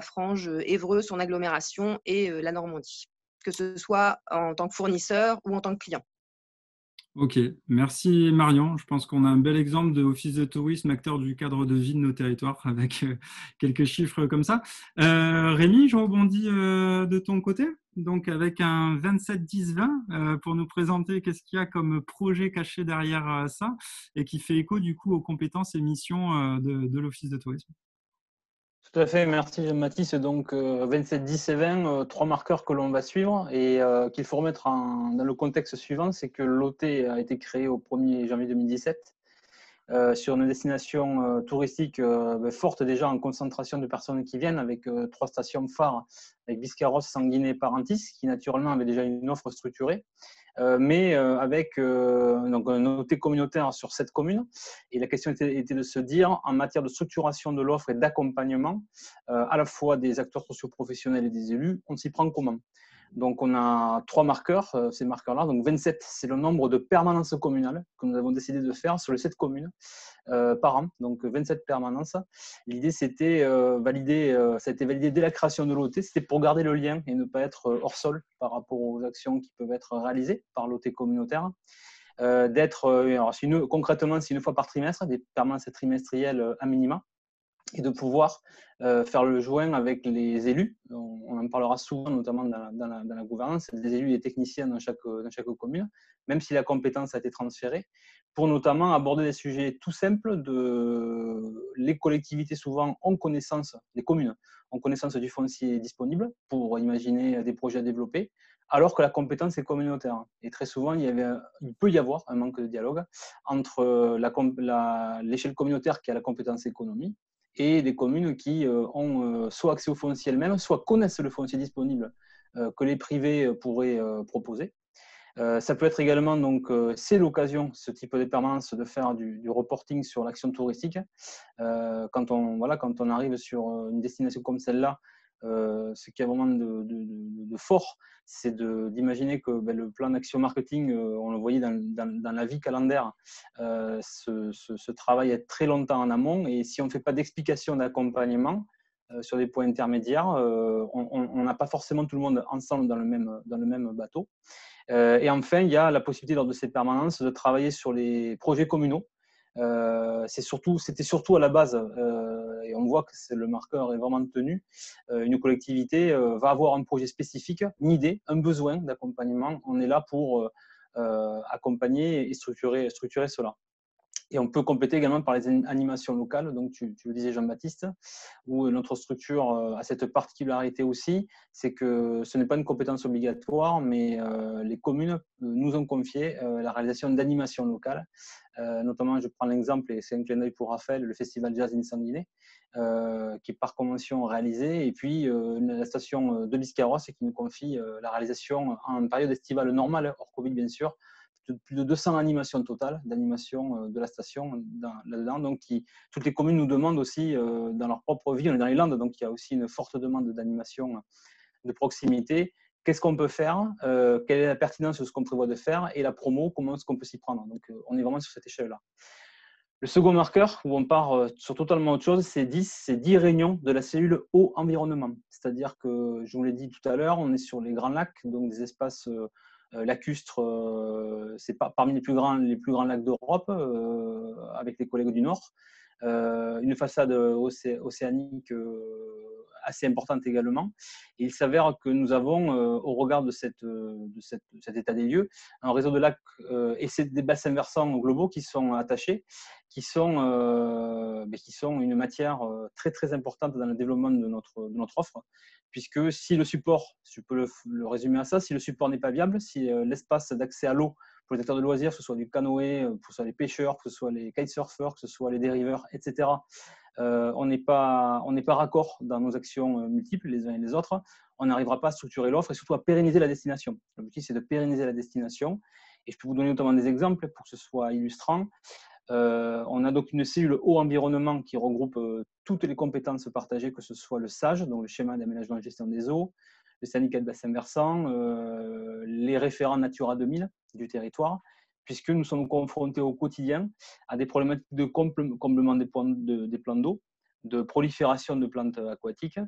frange Évreux, son agglomération et la Normandie, que ce soit en tant que fournisseur ou en tant que client. Ok, merci Marion. Je pense qu'on a un bel exemple de office de tourisme, acteur du cadre de vie de nos territoires, avec quelques chiffres comme ça. Rémi, je rebondis de ton côté, donc avec un 27-10-20 pour nous présenter qu'est-ce qu'il y a comme projet caché derrière ça et qui fait écho du coup aux compétences et missions de l'office de tourisme. Tout à fait, merci Jean-Baptiste. Donc 27, 10 et 20, trois marqueurs que l'on va suivre et qu'il faut remettre dans le contexte suivant, c'est que l'OT a été créé au 1er janvier 2017 sur une destination touristique forte déjà en concentration de personnes qui viennent avec trois stations phares, avec Biscarrosse, Sanguinet et Parentis, qui naturellement avaient déjà une offre structurée. Mais avec donc un OT communautaire sur cette commune. Et la question était de se dire, en matière de structuration de l'offre et d'accompagnement, à la fois des acteurs socioprofessionnels et des élus, on s'y prend comment? Donc, on a trois marqueurs, ces marqueurs-là. Donc, 27, c'est le nombre de permanences communales que nous avons décidé de faire sur les 7 communes par an. Donc, 27 permanences. L'idée, c'était ça a été validé dès la création de l'OT. C'était pour garder le lien et ne pas être hors sol par rapport aux actions qui peuvent être réalisées par l'OT communautaire. Concrètement, c'est une fois par trimestre, des permanences trimestrielles à minima, et de pouvoir faire le joint avec les élus. On en parlera souvent, notamment dans la gouvernance, des élus et des techniciens dans chaque commune, même si la compétence a été transférée, pour notamment aborder des sujets tout simples. Les collectivités souvent ont connaissance, les communes ont connaissance du foncier disponible pour imaginer des projets à développer, alors que la compétence est communautaire. Et très souvent, il peut y avoir un manque de dialogue entre l'échelle communautaire qui a la compétence économie et des communes qui ont soit accès au foncier elles-mêmes, soit connaissent le foncier disponible que les privés pourraient proposer. Ça peut être également, donc, c'est l'occasion, ce type de permanence, de faire du reporting sur l'action touristique. Quand on arrive sur une destination comme celle-là, ce qui a vraiment de fort, c'est d'imaginer que le plan d'action marketing, on le voyait dans la vie calendaire, ce travail est très longtemps en amont, et si on ne fait pas d'explication d'accompagnement sur des points intermédiaires, on n'a pas forcément tout le monde ensemble dans le même bateau. Et enfin, il y a la possibilité lors de ces permanences de travailler sur les projets communaux. C'était surtout à la base, et on voit que le marqueur est vraiment tenu. Une collectivité va avoir un projet spécifique, une idée, un besoin d'accompagnement. On est là pour accompagner et structurer cela. Et on peut compléter également par les animations locales, donc tu le disais Jean-Baptiste, où notre structure a cette particularité aussi, c'est que ce n'est pas une compétence obligatoire, mais les communes nous ont confié la réalisation d'animations locales. Notamment, je prends l'exemple, et c'est un clin d'œil pour Raphaël, le festival Jazz in Sanguinet, qui est par convention réalisé, et puis la station de Biscarrosse qui nous confie la réalisation en période estivale normale, hors Covid bien sûr, plus de 200 animations totales, d'animation de la station là-dedans. Donc, toutes les communes nous demandent aussi dans leur propre vie, on est dans les Landes, donc il y a aussi une forte demande d'animation de proximité. Qu'est-ce qu'on peut faire, quelle est la pertinence de ce qu'on prévoit de faire, et la promo, comment est-ce qu'on peut s'y prendre. Donc, on est vraiment sur cette échelle-là. Le second marqueur, où on part sur totalement autre chose, c'est 10 réunions de la cellule eau environnement. C'est-à-dire que, je vous l'ai dit tout à l'heure, on est sur les grands lacs, donc des espaces lacustres, c'est parmi les plus grands lacs d'Europe, avec les collègues du Nord. Une façade océanique assez importante également. Et il s'avère que nous avons, au regard de cet état des lieux, un réseau de lacs et des bassins versants globaux qui sont attachés, qui sont une matière très très importante dans le développement de notre offre, puisque si le support, je peux le résumer à ça, si le support n'est pas viable, si l'espace d'accès à l'eau pour les acteurs de loisirs, que ce soit du canoë, que ce soit les pêcheurs, que ce soit les kitesurfers, que ce soit les dériveurs, etc., on n'est pas raccord dans nos actions multiples les uns et les autres, on n'arrivera pas à structurer l'offre et surtout à pérenniser la destination. L'objectif, c'est de pérenniser la destination. Et je peux vous donner notamment des exemples pour que ce soit illustrant. On a donc une cellule haut environnement qui regroupe toutes les compétences partagées, que ce soit le SAGE, donc le schéma d'aménagement et gestion des eaux, le syndicat de bassin versant, les référents Natura 2000 du territoire, puisque nous sommes confrontés au quotidien à des problématiques de comblement des plans d'eau, de prolifération de plantes aquatiques,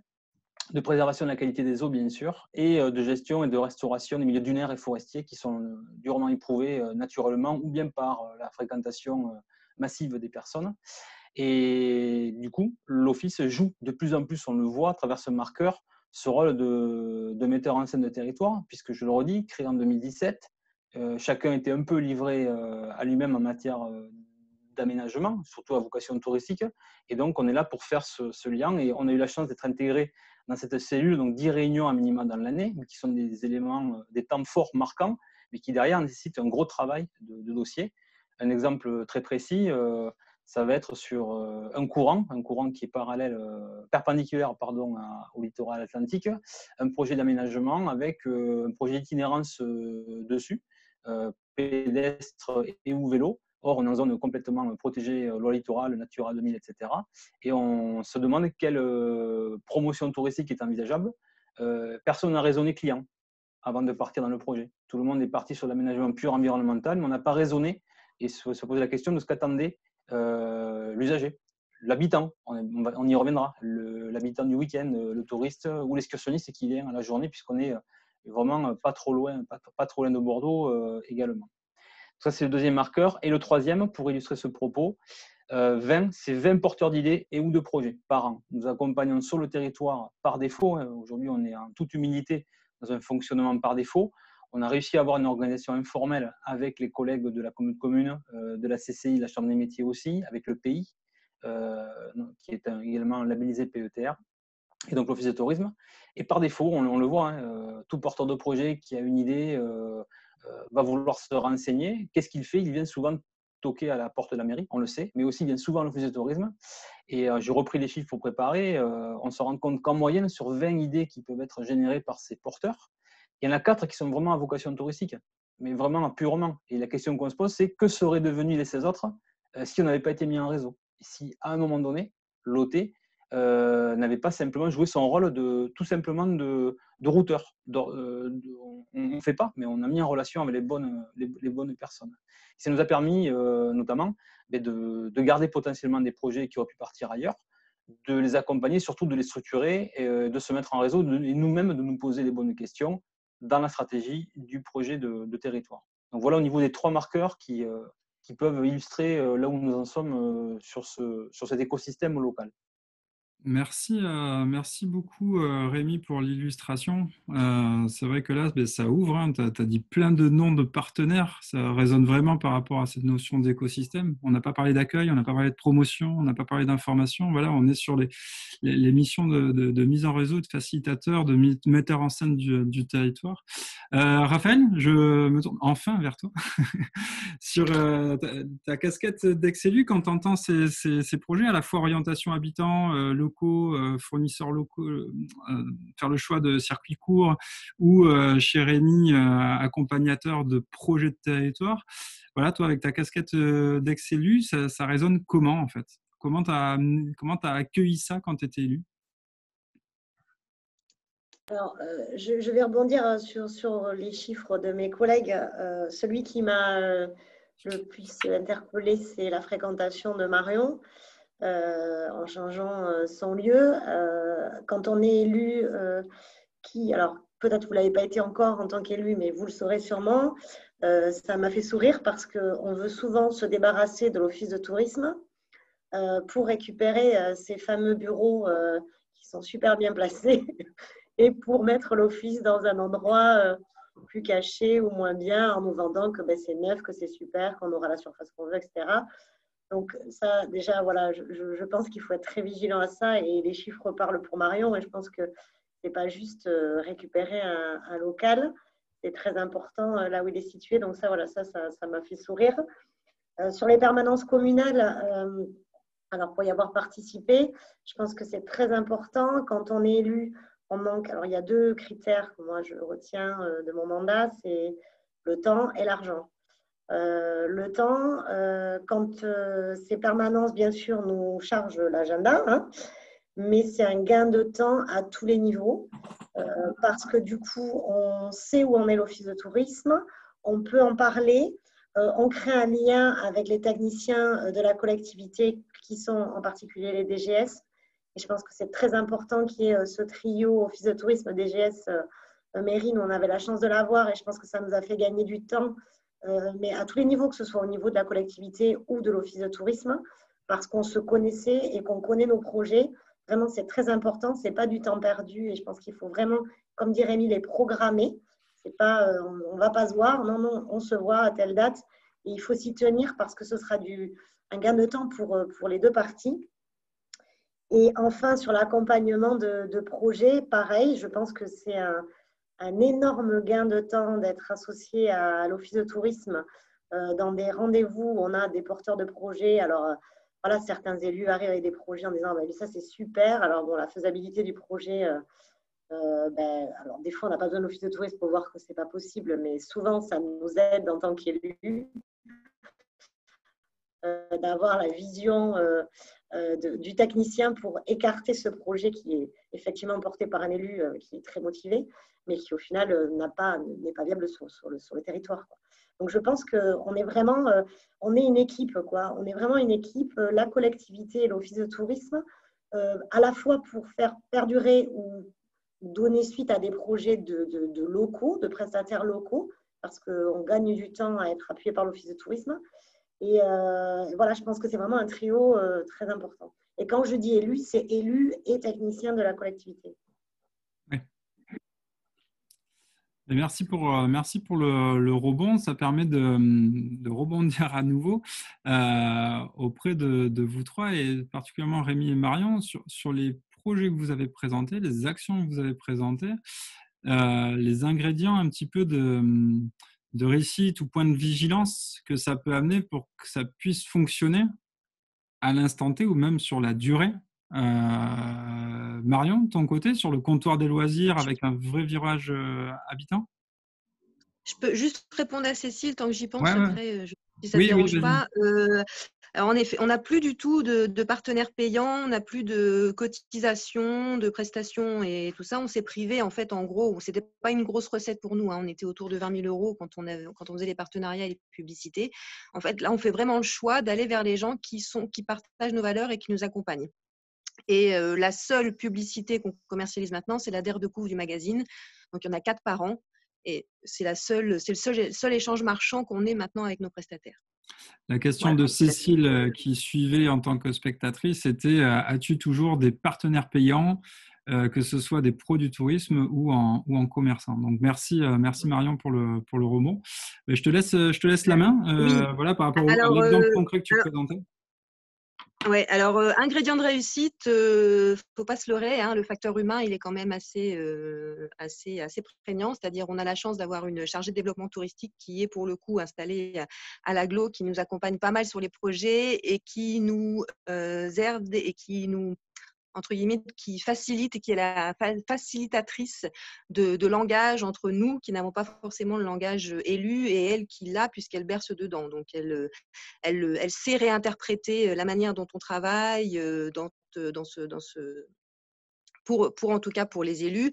de préservation de la qualité des eaux, bien sûr, et de gestion et de restauration des milieux dunaires et forestiers qui sont durement éprouvés naturellement ou bien par la fréquentation massive des personnes. Et du coup, l'Office joue de plus en plus, on le voit à travers ce marqueur, ce rôle de metteur en scène de territoire, puisque je le redis, créé en 2017, chacun était un peu livré à lui-même en matière d'aménagement, surtout à vocation touristique. Et donc, on est là pour faire ce lien. Et on a eu la chance d'être intégré dans cette cellule, donc 10 réunions à minima dans l'année, qui sont des éléments, des temps forts marquants, mais qui derrière nécessitent un gros travail de dossier. Un exemple très précis, ça va être sur un courant qui est perpendiculaire au littoral atlantique, un projet d'aménagement avec un projet d'itinérance dessus, pédestre et ou vélo. Or, on est en zone complètement protégée, loi littorale, Natura 2000, etc. Et on se demande quelle promotion touristique est envisageable. Personne n'a raisonné client avant de partir dans le projet. Tout le monde est parti sur l'aménagement pur environnemental, mais on n'a pas raisonné et se poser la question de ce qu'attendait l'usager, l'habitant. On y reviendra. L'habitant du week-end, le touriste ou l'excursionniste qui vient à la journée, puisqu'on est vraiment pas trop loin de Bordeaux également. Ça, c'est le deuxième marqueur. Et le troisième, pour illustrer ce propos, 20, c'est 20 porteurs d'idées et ou de projets par an. Nous accompagnons sur le territoire par défaut. Aujourd'hui, on est en toute humilité dans un fonctionnement par défaut. On a réussi à avoir une organisation informelle avec les collègues de la commune, de la CCI, de la Chambre des métiers aussi, avec le pays, qui est également labellisé PETR, et donc l'Office de tourisme. Et par défaut, on le voit, tout porteur de projet qui a une idée va vouloir se renseigner. Qu'est-ce qu'il fait? Il vient souvent toquer à la porte de la mairie, on le sait, mais aussi il vient souvent à l'Office de tourisme. Et j'ai repris les chiffres pour préparer. On se rend compte qu'en moyenne, sur 20 idées qui peuvent être générées par ces porteurs, il y en a 4 qui sont vraiment à vocation touristique, mais vraiment purement. Et la question qu'on se pose, c'est que seraient devenus les 16 autres si on n'avait pas été mis en réseau? Si à un moment donné, l'OT n'avait pas simplement joué son rôle tout simplement de routeur. On ne fait pas, mais on a mis en relation avec les bonnes personnes. Ça nous a permis notamment de garder potentiellement des projets qui auraient pu partir ailleurs, de les accompagner, surtout de les structurer, et de se mettre en réseau, et nous-mêmes de nous poser les bonnes questions dans la stratégie du projet de territoire. Donc voilà au niveau des 3 marqueurs qui peuvent illustrer là où nous en sommes sur cet écosystème local. Merci beaucoup Rémi pour l'illustration. C'est vrai que là, ça ouvre, hein. Tu as dit plein de noms de partenaires, ça résonne vraiment par rapport à cette notion d'écosystème. On n'a pas parlé d'accueil, on n'a pas parlé de promotion, on n'a pas parlé d'information. Voilà, on est sur les missions de mise en réseau, de facilitateur, de metteur en scène du territoire. Raphaël, je me tourne enfin vers toi sur ta casquette d'ex-élu quand tu entends ces projets, à la fois orientation habitants, locaux, fournisseurs locaux, faire le choix de circuits courts ou chez Rémi, accompagnateur de projets de territoire. Voilà, toi, avec ta casquette d'ex-élu, ça résonne comment en fait? Comment tu as accueilli ça quand tu étais élu? Alors, je vais rebondir sur les chiffres de mes collègues. Celui qui m'a le plus interpellé, c'est la fréquentation de Marion. En changeant son lieu. Quand on est élu, alors peut-être vous ne l'avez pas été encore en tant qu'élu, mais vous le saurez sûrement, ça m'a fait sourire parce qu'on veut souvent se débarrasser de l'office de tourisme pour récupérer ces fameux bureaux qui sont super bien placés et pour mettre l'office dans un endroit plus caché ou moins bien en nous vendant que c'est neuf, que c'est super, qu'on aura la surface qu'on veut, etc. Donc ça, déjà, voilà, je pense qu'il faut être très vigilant à ça et les chiffres parlent pour Marion et je pense que c'est pas juste récupérer un local, c'est très important là où il est situé. Donc ça, voilà, ça m'a fait sourire. Sur les permanences communales, alors pour y avoir participé, je pense que c'est très important. Quand on est élu, on manque. Alors il y a 2 critères que moi je retiens de mon mandat, c'est le temps et l'argent. Le temps, quand ces permanences, bien sûr, nous chargent l'agenda, hein, mais c'est un gain de temps à tous les niveaux parce que du coup, on sait où en est l'office de tourisme, on peut en parler, on crée un lien avec les techniciens de la collectivité qui sont en particulier les DGS. Et je pense que c'est très important qu'il y ait ce trio office de tourisme, DGS, mairie. Nous, on avait la chance de l'avoir et je pense que ça nous a fait gagner du temps, mais à tous les niveaux, que ce soit au niveau de la collectivité ou de l'office de tourisme, parce qu'on se connaissait et qu'on connaît nos projets. Vraiment, c'est très important. Ce n'est pas du temps perdu et je pense qu'il faut vraiment, comme dit Rémi, les programmer. C'est pas, on ne va pas se voir. Non, non, on se voit à telle date. Et il faut s'y tenir parce que ce sera un gain de temps pour les 2 parties. Et enfin, sur l'accompagnement de projets, pareil, je pense que c'est un énorme gain de temps d'être associé à l'office de tourisme dans des rendez-vous où on a des porteurs de projets. Alors, voilà, certains élus arrivent avec des projets en disant ça c'est super. Alors bon, la faisabilité du projet, alors des fois on n'a pas besoin de l'office de tourisme pour voir que c'est pas possible, mais souvent ça nous aide en tant qu'élus d'avoir la vision du technicien pour écarter ce projet qui est effectivement porté par un élu qui est très motivé, mais qui au final n'est pas viable sur le territoire, quoi. Donc, je pense qu'on est vraiment, on est une équipe, quoi. On est vraiment une équipe, la collectivité et l'office de tourisme, à la fois pour faire perdurer ou donner suite à des projets de locaux, de prestataires locaux, parce qu'on gagne du temps à être appuyé par l'office de tourisme. Et voilà, je pense que c'est vraiment un trio très important. Et quand je dis élu, c'est élu et technicien de la collectivité. Merci pour le rebond. Ça permet de rebondir à nouveau auprès de vous 3 et particulièrement Rémi et Marion sur les projets que vous avez présentés, les actions que vous avez présentées, les ingrédients un petit peu de réussite ou point de vigilance que ça peut amener pour que ça puisse fonctionner à l'instant T ou même sur la durée. Marion, de ton côté, sur le comptoir des loisirs avec un vrai virage habitant? Je peux juste répondre à Cécile tant que j'y pense, Ouais. après, si ça ne te dérange pas. En effet, on n'a plus du tout de partenaires payants, on n'a plus de cotisations, de prestations et tout ça. On s'est privé, en fait, en gros, ce n'était pas une grosse recette pour nous, hein. On était autour de 20 000 € quand on faisait les partenariats et les publicités. En fait, là, on fait vraiment le choix d'aller vers les gens qui partagent nos valeurs et qui nous accompagnent. Et la seule publicité qu'on commercialise maintenant, c'est la der de couve du magazine. Donc, il y en a 4 par an. Et c'est le seul échange marchand qu'on ait maintenant avec nos prestataires. La question de Cécile qui suivait en tant que spectatrice, c'était as-tu toujours des partenaires payants, que ce soit des pros du tourisme ou en commerçant? Donc merci Marion pour le rebond. Je te laisse la main voilà, par rapport à l'exemple concret que tu présentais. Ouais, alors ingrédient de réussite, faut pas se leurrer, hein, le facteur humain, il est quand même assez prégnant. C'est-à-dire, on a la chance d'avoir une chargée de développement touristique qui est pour le coup installée à l'agglo, qui nous accompagne pas mal sur les projets et qui nous aide et qui nous entre guillemets, qui facilite et qui est la facilitatrice de langage entre nous qui n'avons pas forcément le langage élu et elle qui l'a puisqu'elle berce dedans. Donc, elle sait réinterpréter la manière dont on travaille pour en tout cas pour les élus.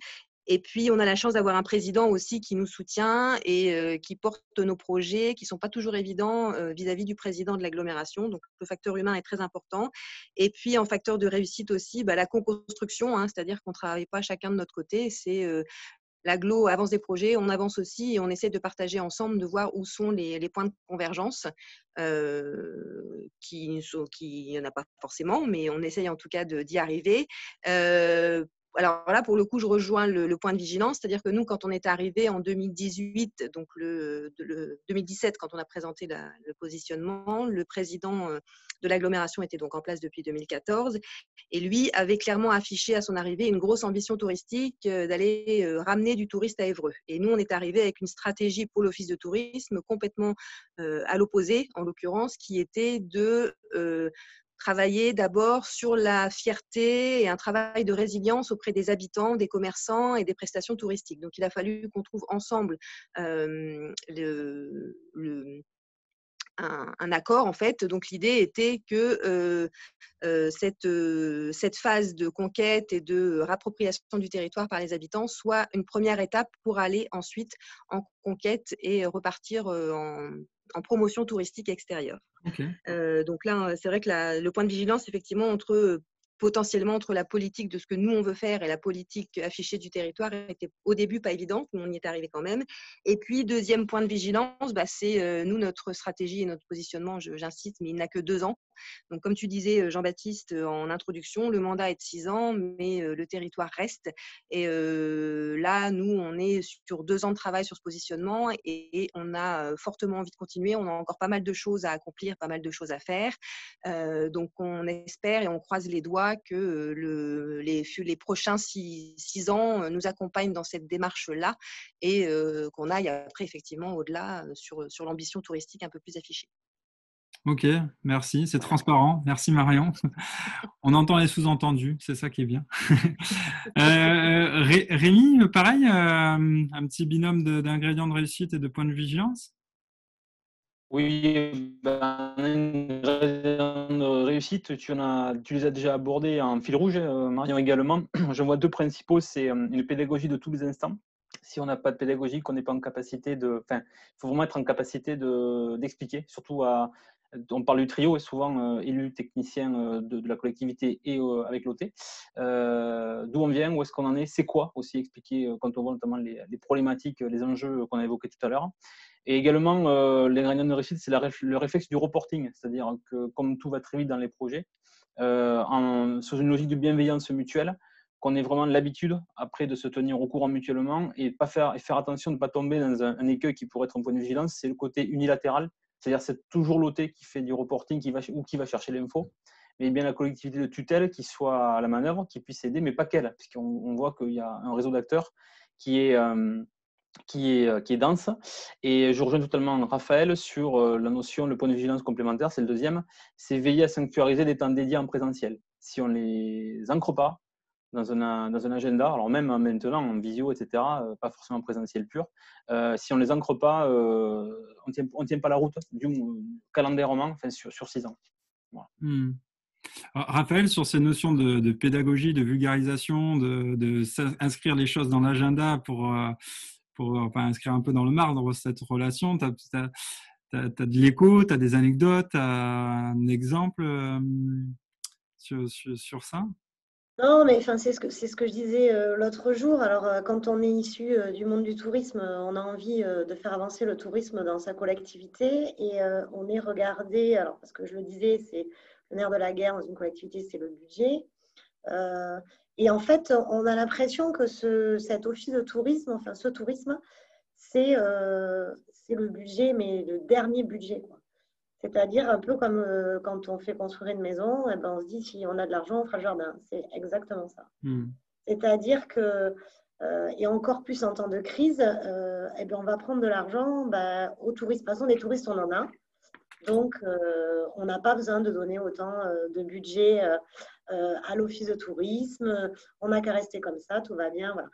Et puis, on a la chance d'avoir un président aussi qui nous soutient et qui porte nos projets qui ne sont pas toujours évidents vis-à-vis du président de l'agglomération. Donc, le facteur humain est très important. Et puis, en facteur de réussite aussi, la co-construction, hein, c'est-à-dire qu'on ne travaille pas chacun de notre côté. C'est l'agglo avance des projets, on avance aussi et on essaie de partager ensemble, de voir où sont les points de convergence, qui n'y en a pas forcément, mais on essaye en tout cas d'y arriver. Alors là, pour le coup, je rejoins le point de vigilance, c'est-à-dire que nous, quand on est arrivé en 2018, donc le 2017, quand on a présenté le positionnement, le président de l'agglomération était donc en place depuis 2014, et lui avait clairement affiché à son arrivée une grosse ambition touristique d'aller ramener du touriste à Évreux. Et nous, on est arrivé avec une stratégie pour l'office de tourisme complètement à l'opposé, en l'occurrence, qui était de travailler d'abord sur la fierté et un travail de résilience auprès des habitants, des commerçants et des prestations touristiques. Donc, il a fallu qu'on trouve ensemble un accord, en fait. Donc, l'idée était que cette phase de conquête et de rappropriation du territoire par les habitants soit une première étape pour aller ensuite en conquête et repartir en promotion touristique extérieure. Okay. Donc là, c'est vrai que le point de vigilance, effectivement, potentiellement entre la politique de ce que nous on veut faire et la politique affichée du territoire était au début pas évidente, mais on y est arrivé quand même. Et puis deuxième point de vigilance, c'est nous, notre stratégie et notre positionnement, j'insiste, mais il n'a que 2 ans. Donc comme tu disais Jean-Baptiste en introduction, le mandat est de 6 ans, mais le territoire reste. Et là, nous, on est sur 2 ans de travail sur ce positionnement et on a fortement envie de continuer. On a encore pas mal de choses à accomplir, pas mal de choses à faire. Donc on espère et on croise les doigts que les prochains 6 ans nous accompagnent dans cette démarche-là et qu'on aille après effectivement au-delà sur l'ambition touristique un peu plus affichée. Ok, merci, c'est transparent. Merci Marion. On entend les sous-entendus, c'est ça qui est bien. Rémi, pareil, un petit binôme d'ingrédients de réussite et de points de vigilance? Oui, une réussite, tu les as déjà abordés en fil rouge, Marion également. Je vois 2 principaux, c'est une pédagogie de tous les instants. Si on n'a pas de pédagogie, qu'on n'est pas en capacité il faut vraiment être en capacité d'expliquer, surtout on parle du trio et souvent élus, techniciens de la collectivité et avec l'OT. D'où on vient, où est-ce qu'on en est, c'est quoi aussi expliquer quand on voit notamment les problématiques, les enjeux qu'on a évoqués tout à l'heure. Et également, l'ingrédient de réussite, c'est le réflexe du reporting, c'est-à-dire que comme tout va très vite dans les projets, sous une logique de bienveillance mutuelle, qu'on ait vraiment l'habitude après de se tenir au courant mutuellement et faire attention de ne pas tomber dans un écueil qui pourrait être un point de vigilance, c'est le côté unilatéral, c'est-à-dire c'est toujours l'OT qui fait du reporting qui va chercher l'info, mais bien la collectivité de tutelle qui soit à la manœuvre, qui puisse aider, mais pas qu'elle, puisqu'on voit qu'il y a un réseau d'acteurs qui est dense. Et je rejoins totalement Raphaël sur la notion, le point de vigilance complémentaire, c'est le deuxième, c'est veiller à sanctuariser des temps dédiés en présentiel. Si on ne les ancre pas dans un agenda, alors même maintenant en visio, etc., pas forcément présentiel pur, si on ne les ancre pas, on tient pas la route du calendairement sur 6 ans. Voilà. Raphaël, sur ces notions de pédagogie, de vulgarisation, de inscrire les choses dans l'agenda pour inscrire un peu dans le marbre cette relation, tu as de l'écho, tu as des anecdotes, tu as un exemple sur ça? Non, mais c'est ce que je disais l'autre jour. Alors, quand on est issu du monde du tourisme, on a envie de faire avancer le tourisme dans sa collectivité et on est regardé, alors parce que je le disais, c'est le nerf de la guerre dans une collectivité, c'est le budget. Et en fait, on a l'impression que cet office de tourisme, enfin ce tourisme, c'est le budget, mais le dernier budget, quoi. C'est-à-dire un peu comme quand on fait construire une maison, et ben on se dit si on a de l'argent, on fera le jardin. C'est exactement ça. C'est-à-dire que, et encore plus en temps de crise, et ben on va prendre de l'argent aux touristes. De toute façon, des touristes, on en a. Donc, on n'a pas besoin de donner autant de budget à l'office de tourisme. On n'a qu'à rester comme ça, tout va bien. Voilà.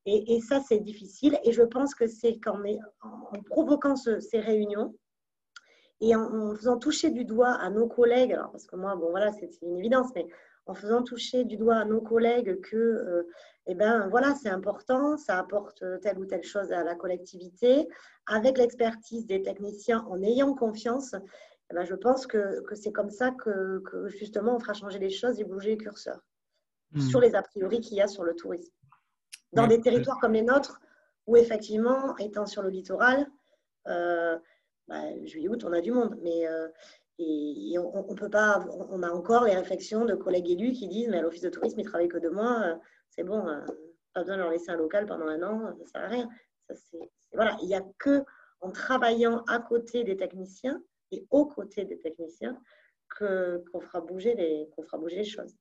Et ça, c'est difficile. Et je pense que c'est en provoquant ces réunions, et en faisant toucher du doigt à nos collègues, alors parce que moi, bon voilà, c'est une évidence, mais en faisant toucher du doigt à nos collègues que, voilà, c'est important, ça apporte telle ou telle chose à la collectivité, avec l'expertise des techniciens, en ayant confiance, je pense que c'est comme ça que justement on fera changer les choses et bouger les curseurs sur les a priori qu'il y a sur le tourisme. Dans des territoires comme les nôtres, où effectivement, étant sur le littoral, juillet-août, on a du monde. Mais et on peut pas, on a encore les réflexions de collègues élus qui disent mais à l'office de tourisme, ils travaillent que 2 mois, c'est bon, pas besoin de leur laisser un local pendant 1 an, ça sert à rien. Ça, voilà, il n'y a que en travaillant à côté des techniciens et aux côtés des techniciens qu'on fera bouger les choses.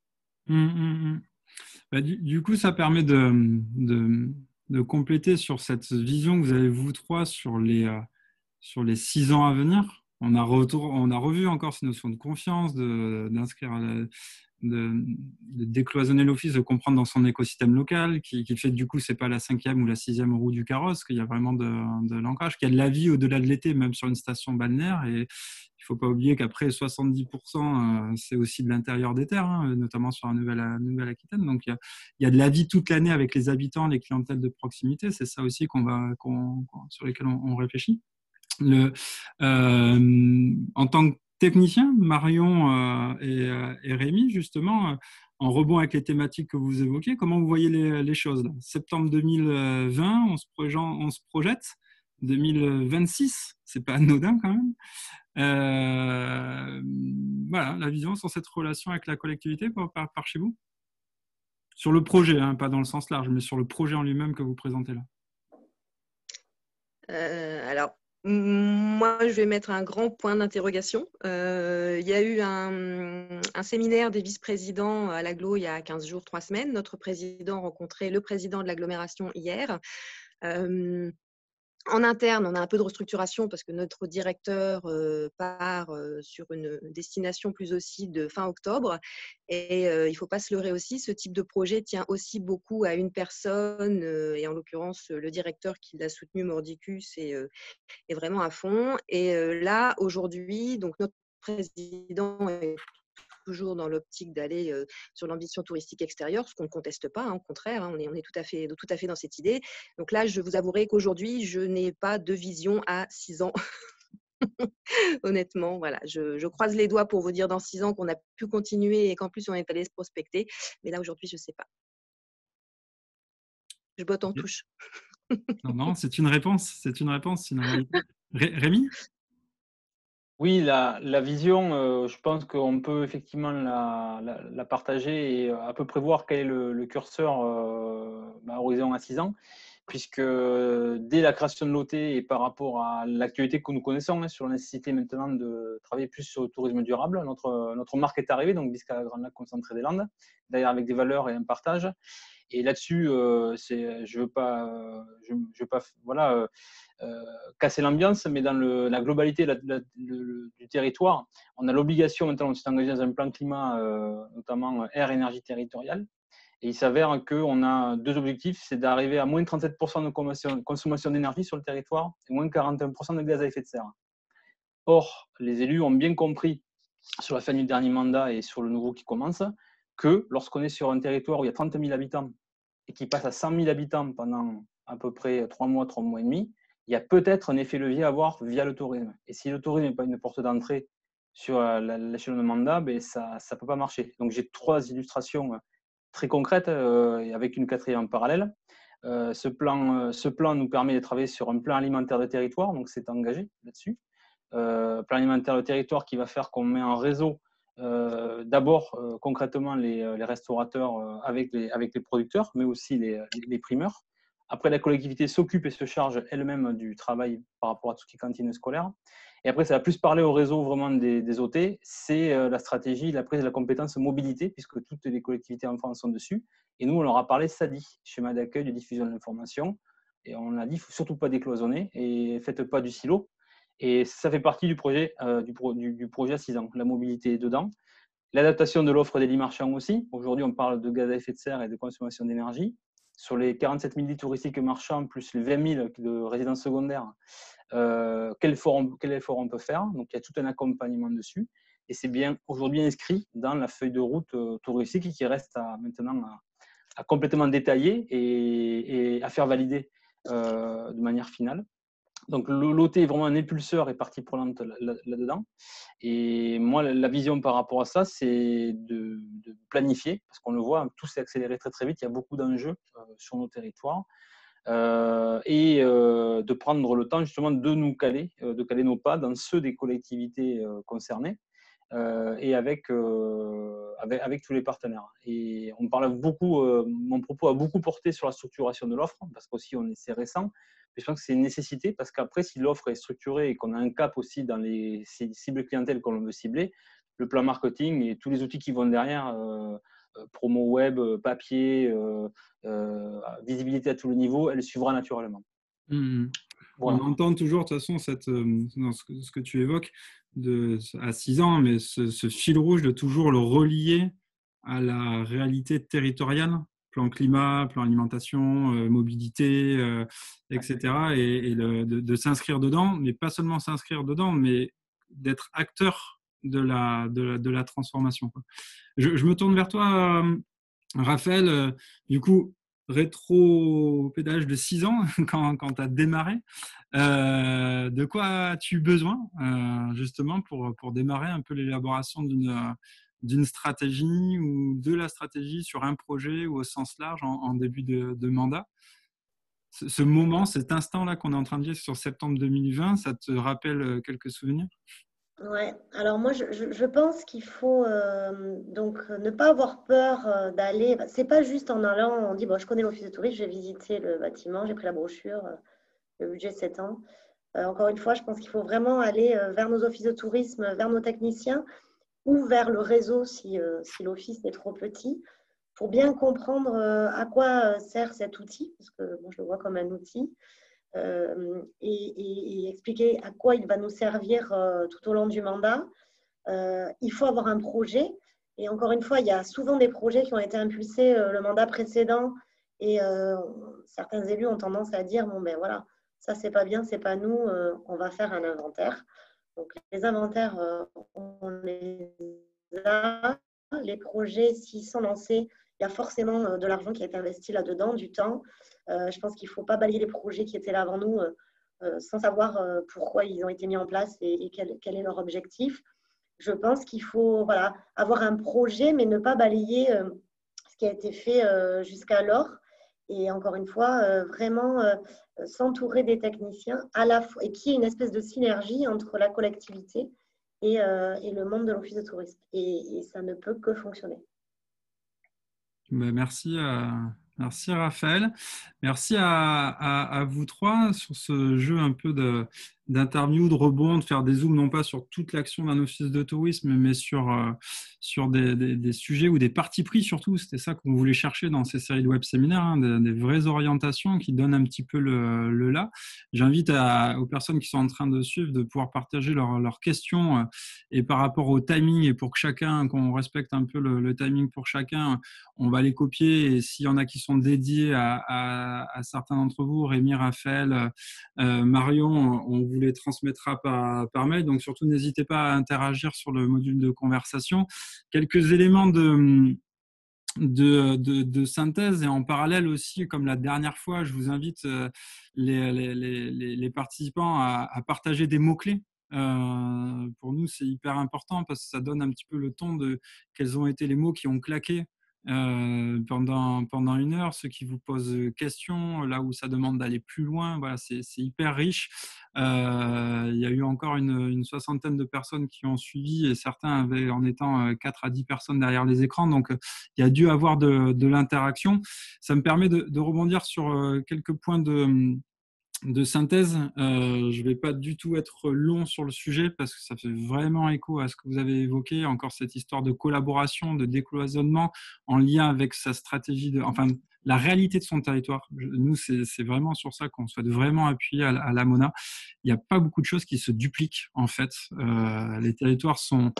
Bah, du coup, ça permet de compléter sur cette vision que vous avez, vous trois, sur les 6 ans à venir. On a revu encore ces notions de confiance, d'inscrire, de décloisonner l'office, de comprendre dans son écosystème local, qui fait du coup, c'est pas la 5e ou la 6e roue du carrosse, qu'il y a vraiment de l'ancrage, qu'il y a de la vie au-delà de l'été, même sur une station balnéaire. Et il faut pas oublier qu'après 70%, c'est aussi de l'intérieur des terres, hein, notamment sur la Nouvelle-Aquitaine. Donc il y a de la vie toute l'année avec les habitants, les clientèles de proximité. C'est ça aussi sur lesquels on réfléchit. En tant que technicien, Marion et Rémi, justement, en rebond avec les thématiques que vous évoquez, comment vous voyez les choses là? Septembre 2020, on se projette. 2026, c'est pas anodin quand même. Voilà, la vision sur cette relation avec la collectivité par chez vous? Sur le projet, hein, pas dans le sens large, mais sur le projet en lui-même que vous présentez là. Alors, moi, je vais mettre un grand point d'interrogation. Il y a eu un séminaire des vice-présidents à l'Agglo il y a 15 jours, 3 semaines. Notre président rencontrait le président de l'agglomération hier. En interne, on a un peu de restructuration parce que notre directeur part sur une destination plus aussi de fin octobre. Et il ne faut pas se leurrer aussi, ce type de projet tient aussi beaucoup à une personne, et en l'occurrence, le directeur qui l'a soutenu, Mordicus, est vraiment à fond. Et là, aujourd'hui, donc notre président est toujours dans l'optique d'aller sur l'ambition touristique extérieure, ce qu'on ne conteste pas, hein, au contraire, hein, on est tout à fait dans cette idée. Donc là, je vous avouerai qu'aujourd'hui, je n'ai pas de vision à 6 ans. Honnêtement, voilà, je croise les doigts pour vous dire dans 6 ans qu'on a pu continuer et qu'en plus on est allé se prospecter. Mais là, aujourd'hui, je ne sais pas. Je botte en touche. Non, c'est une réponse, c'est une réalité. Rémi? Oui, la vision, je pense qu'on peut effectivement la partager et à peu près voir quel est le curseur à horizon à 6 ans, puisque dès la création de l'OT et par rapport à l'actualité que nous connaissons, hein, sur la nécessité maintenant de travailler plus sur le tourisme durable, notre marque est arrivée, donc Biscaya Grand Lac Concentré des Landes, d'ailleurs avec des valeurs et un partage. Et là-dessus, je veux pas voilà, casser l'ambiance, mais dans la globalité du territoire, on a l'obligation maintenant, on s'est engagé dans un plan climat, notamment air, énergie territoriale. Et il s'avère qu'on a 2 objectifs, c'est d'arriver à moins 37% de consommation d'énergie sur le territoire et moins 41% de gaz à effet de serre. Or, les élus ont bien compris sur la fin du dernier mandat et sur le nouveau qui commence, que lorsqu'on est sur un territoire où il y a 30 000 habitants et qui passe à 100 000 habitants pendant à peu près 3 mois et demi, il y a peut-être un effet levier à avoir via le tourisme. Et si le tourisme n'est pas une porte d'entrée sur l'échelon de mandat, ben ça ne peut pas marcher. Donc j'ai 3 illustrations très concrètes et avec une 4e en parallèle. Ce plan nous permet de travailler sur un plan alimentaire de territoire, donc c'est engagé là-dessus. Plan alimentaire de territoire qui va faire qu'on met en réseau d'abord concrètement les restaurateurs avec les producteurs, mais aussi les primeurs. Après, la collectivité s'occupe et se charge elle-même du travail par rapport à tout ce qui est cantine scolaire. Et après, ça va plus parler au réseau vraiment des OT. C'est la stratégie, la prise de la compétence mobilité, puisque toutes les collectivités en France sont dessus. Et nous, on leur a parlé SADI, schéma d'accueil de diffusion de l'information. Et on a dit, il ne faut surtout pas décloisonner et faites pas du silo. Et ça fait partie du projet, du projet à 6 ans. La mobilité est dedans. L'adaptation de l'offre des lits marchands aussi. Aujourd'hui, on parle de gaz à effet de serre et de consommation d'énergie. Sur les 47 000 lits touristiques marchands, plus les 20 000 de résidences secondaires, quel effort on peut faire? Donc, il y a tout un accompagnement dessus. Et c'est bien aujourd'hui inscrit dans la feuille de route touristique qui reste maintenant à complètement détailler et à faire valider de manière finale. Donc, l'OT est vraiment un impulseur et partie prenante là-dedans. Et moi, la vision par rapport à ça, c'est de planifier, parce qu'on le voit, tout s'est accéléré très, très vite. Il y a beaucoup d'enjeux sur nos territoires. de prendre le temps justement de nous caler, de caler nos pas dans ceux des collectivités concernées et avec tous les partenaires. Et on parle beaucoup, mon propos a beaucoup porté sur la structuration de l'offre, parce qu'aussi c'est récent, mais je pense que c'est une nécessité, parce qu'après, si l'offre est structurée et qu'on a un cap aussi dans les cibles clientèle qu'on veut cibler, le plan marketing et tous les outils qui vont derrière, promo web, papier, visibilité à tous les niveaux, elle suivra naturellement. Voilà. On entend toujours, de toute façon, dans ce que tu évoques, à 6 ans, mais ce fil rouge de toujours le relier à la réalité territoriale, plan climat, plan alimentation, mobilité, etc. Et de s'inscrire dedans, mais pas seulement s'inscrire dedans, mais d'être acteur de la transformation, quoi. Je me tourne vers toi, Raphaël. Du coup, rétro-pédalage de 6 ans quand tu as démarré. De quoi as-tu besoin justement pour démarrer un peu l'élaboration d'une stratégie ou de la stratégie sur un projet ou au sens large en début de mandat? Ce moment, cet instant-là qu'on est en train de vivre sur septembre 2020, ça te rappelle quelques souvenirs? Ouais, alors moi je pense qu'il faut donc ne pas avoir peur d'aller. C'est pas juste en allant, on dit bon, je connais l'office de tourisme, j'ai visité le bâtiment, j'ai pris la brochure, le budget 7 ans. Encore une fois, je pense qu'il faut vraiment aller vers nos offices de tourisme, vers nos techniciens ou vers le réseau si l'office est trop petit, pour bien comprendre à quoi sert cet outil, parce que bon, je le vois comme un outil. Et expliquer à quoi il va nous servir tout au long du mandat. Il faut avoir un projet. Et encore une fois, il y a souvent des projets qui ont été impulsés le mandat précédent. Et certains élus ont tendance à dire, bon ben voilà, ça c'est pas bien, c'est pas nous, on va faire un inventaire. Donc les inventaires, on les a. Les projets, s'ils sont lancés, il y a forcément de l'argent qui a été investi là-dedans, du temps. Je pense qu'il ne faut pas balayer les projets qui étaient là avant nous sans savoir pourquoi ils ont été mis en place et quel est leur objectif. Je pense qu'il faut avoir un projet, mais ne pas balayer ce qui a été fait jusqu'alors. Et encore une fois, vraiment s'entourer des techniciens à la fois, et qu'il y ait une espèce de synergie entre la collectivité et le monde de l'office de tourisme. Et ça ne peut que fonctionner. Merci, Raphaël. Merci à vous trois sur ce jeu un peu d'interview, de rebond, de faire des zooms, non pas sur toute l'action d'un office de tourisme, mais sur des sujets ou des partis pris surtout. C'était ça qu'on voulait chercher dans ces séries de web séminaires, hein, des vraies orientations qui donnent un petit peu le là. J'invite aux personnes qui sont en train de suivre de pouvoir partager leurs questions et par rapport au timing et pour que chacun, qu'on respecte un peu le timing pour chacun, on va les copier et s'il y en a qui sont dédiés à certains d'entre vous, Rémi, Raphaël, Marion, on vous les transmettra par mail. Donc surtout, n'hésitez pas à interagir sur le module de conversation. Quelques éléments de synthèse et en parallèle aussi, comme la dernière fois, je vous invite les participants à partager des mots-clés. Pour nous, c'est hyper important parce que ça donne un petit peu le ton de quels ont été les mots qui ont claqué pendant une heure, ceux qui vous posent questions, là où ça demande d'aller plus loin. Voilà, c'est hyper riche. Il y a eu encore une soixantaine de personnes qui ont suivi et certains avaient en étant 4 à 10 personnes derrière les écrans. Donc, il y a dû avoir de l'interaction. Ça me permet de rebondir sur quelques points de synthèse. Je ne vais pas du tout être long sur le sujet parce que ça fait vraiment écho à ce que vous avez évoqué, encore cette histoire de collaboration, de décloisonnement en lien avec sa stratégie, la réalité de son territoire. Nous, c'est vraiment sur ça qu'on souhaite vraiment appuyer à la Mona. Il n'y a pas beaucoup de choses qui se dupliquent en fait. Les territoires sont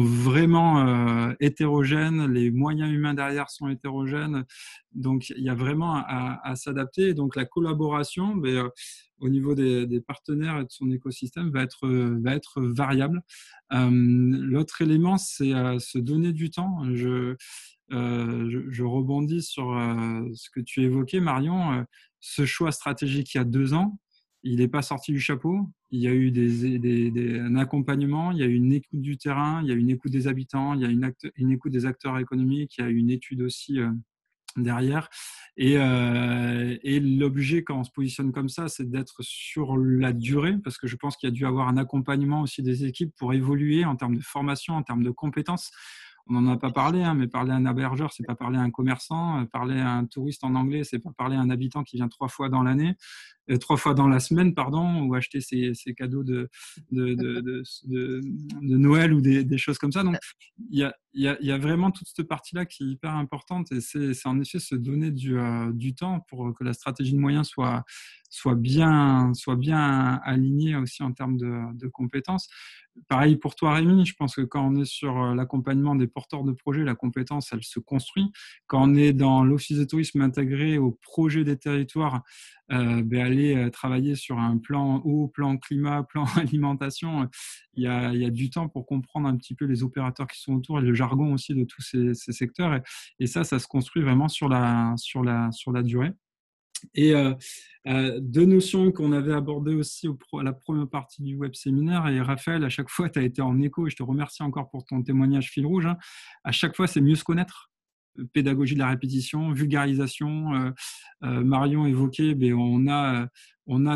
vraiment hétérogènes, les moyens humains derrière sont hétérogènes, donc il y a vraiment à s'adapter. Donc la collaboration, au niveau des partenaires et de son écosystème, va être variable. L'autre élément, c'est se donner du temps. Je rebondis sur ce que tu évoquais, Marion. Ce choix stratégique il y a 2 ans, il n'est pas sorti du chapeau. Il y a eu un accompagnement, il y a eu une écoute du terrain, il y a eu une écoute des habitants, il y a une écoute des acteurs économiques, il y a eu une étude aussi derrière. Et l'objet, quand on se positionne comme ça, c'est d'être sur la durée, parce que je pense qu'il y a dû avoir un accompagnement aussi des équipes pour évoluer en termes de formation, en termes de compétences. On n'en a pas parlé, hein, mais parler à un hébergeur, c'est pas parler à un commerçant. Parler à un touriste en anglais, c'est pas parler à un habitant qui vient 3 fois dans l'année, 3 fois dans la semaine, pardon, ou acheter ses cadeaux de Noël ou des choses comme ça. Donc, il y a vraiment toute cette partie-là qui est hyper importante, et c'est en effet se donner du temps pour que la stratégie de moyens soit bien alignée aussi en termes de compétences. Pareil pour toi, Rémi, je pense que quand on est sur l'accompagnement des porteurs de projets, la compétence, elle se construit. Quand on est dans l'office de tourisme intégré au projet des territoires, aller travailler sur un plan eau, plan climat, plan alimentation, il y a du temps pour comprendre un petit peu les opérateurs qui sont autour et le jargon aussi de tous ces secteurs. Et ça se construit vraiment sur la durée. Et deux notions qu'on avait abordées aussi à la première partie du web séminaire, et Raphaël, à chaque fois, tu as été en écho, et je te remercie encore pour ton témoignage fil rouge, hein. À chaque fois, c'est mieux se connaître. Pédagogie de la répétition, vulgarisation. Marion évoquait, on a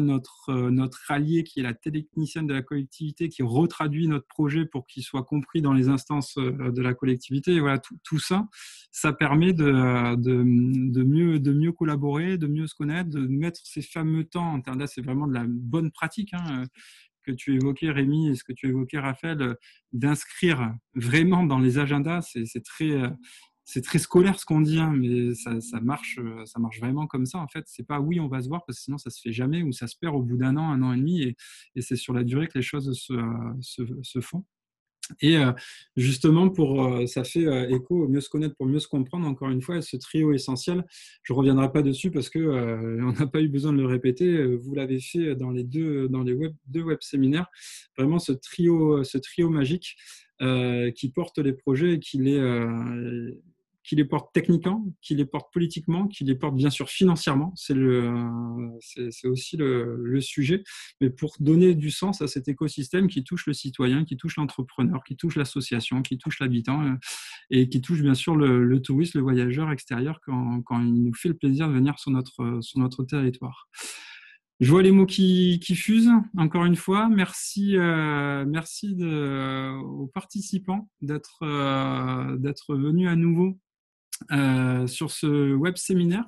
notre allié qui est la technicienne de la collectivité qui retraduit notre projet pour qu'il soit compris dans les instances de la collectivité. Et voilà, tout ça, ça permet de mieux collaborer, de mieux se connaître, de mettre ces fameux temps. Là, c'est vraiment de la bonne pratique, hein, que tu évoquais, Rémi, et ce que tu évoquais, Raphaël, d'inscrire vraiment dans les agendas. C'est très scolaire ce qu'on dit, hein, mais ça marche vraiment comme ça. En fait, c'est pas oui, on va se voir, parce que sinon ça se fait jamais, ou ça se perd au bout d'un an, 1 an et demi, et c'est sur la durée que les choses se font. Et justement, ça fait écho, mieux se connaître pour mieux se comprendre. Encore une fois, ce trio essentiel, je ne reviendrai pas dessus parce que on n'a pas eu besoin de le répéter. Vous l'avez fait dans les deux web séminaires. Vraiment, ce trio magique qui porte les projets et qui les porte techniquement, qui les porte politiquement, qui les porte bien sûr financièrement. C'est aussi le sujet, mais pour donner du sens à cet écosystème qui touche le citoyen, qui touche l'entrepreneur, qui touche l'association, qui touche l'habitant, et qui touche bien sûr le touriste, le voyageur extérieur quand il nous fait le plaisir de venir sur notre territoire. Je vois les mots qui fusent. Encore une fois, merci aux participants d'être venus à nouveau sur ce web séminaire.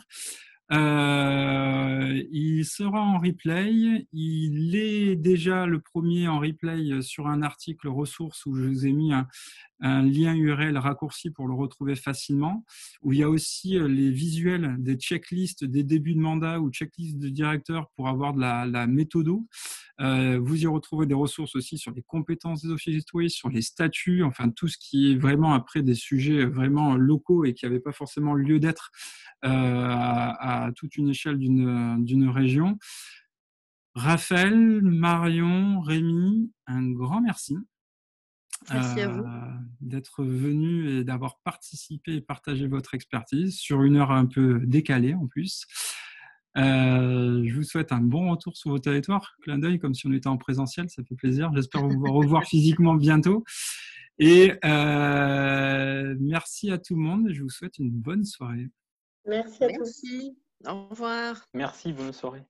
Il sera en replay. Il est déjà le premier en replay sur un article ressources où je vous ai mis un lien URL raccourci pour le retrouver facilement, où il y a aussi les visuels des checklists des débuts de mandat ou checklists de directeur pour avoir de la méthodo. Vous y retrouvez des ressources aussi sur les compétences des officiers de tourisme, sur les statuts, enfin tout ce qui est vraiment après des sujets vraiment locaux et qui n'avaient pas forcément lieu d'être à toute une échelle d'une région. Raphaël, Marion, Rémi, un grand merci. Merci à vous. D'être venu et d'avoir participé et partagé votre expertise sur une heure un peu décalée en plus. Je vous souhaite un bon retour sur vos territoires. Clin d'œil comme si on était en présentiel, ça fait plaisir. J'espère vous revoir physiquement bientôt. Et merci à tout le monde. Je vous souhaite une bonne soirée. Merci à tous. Au revoir. Merci, bonne soirée.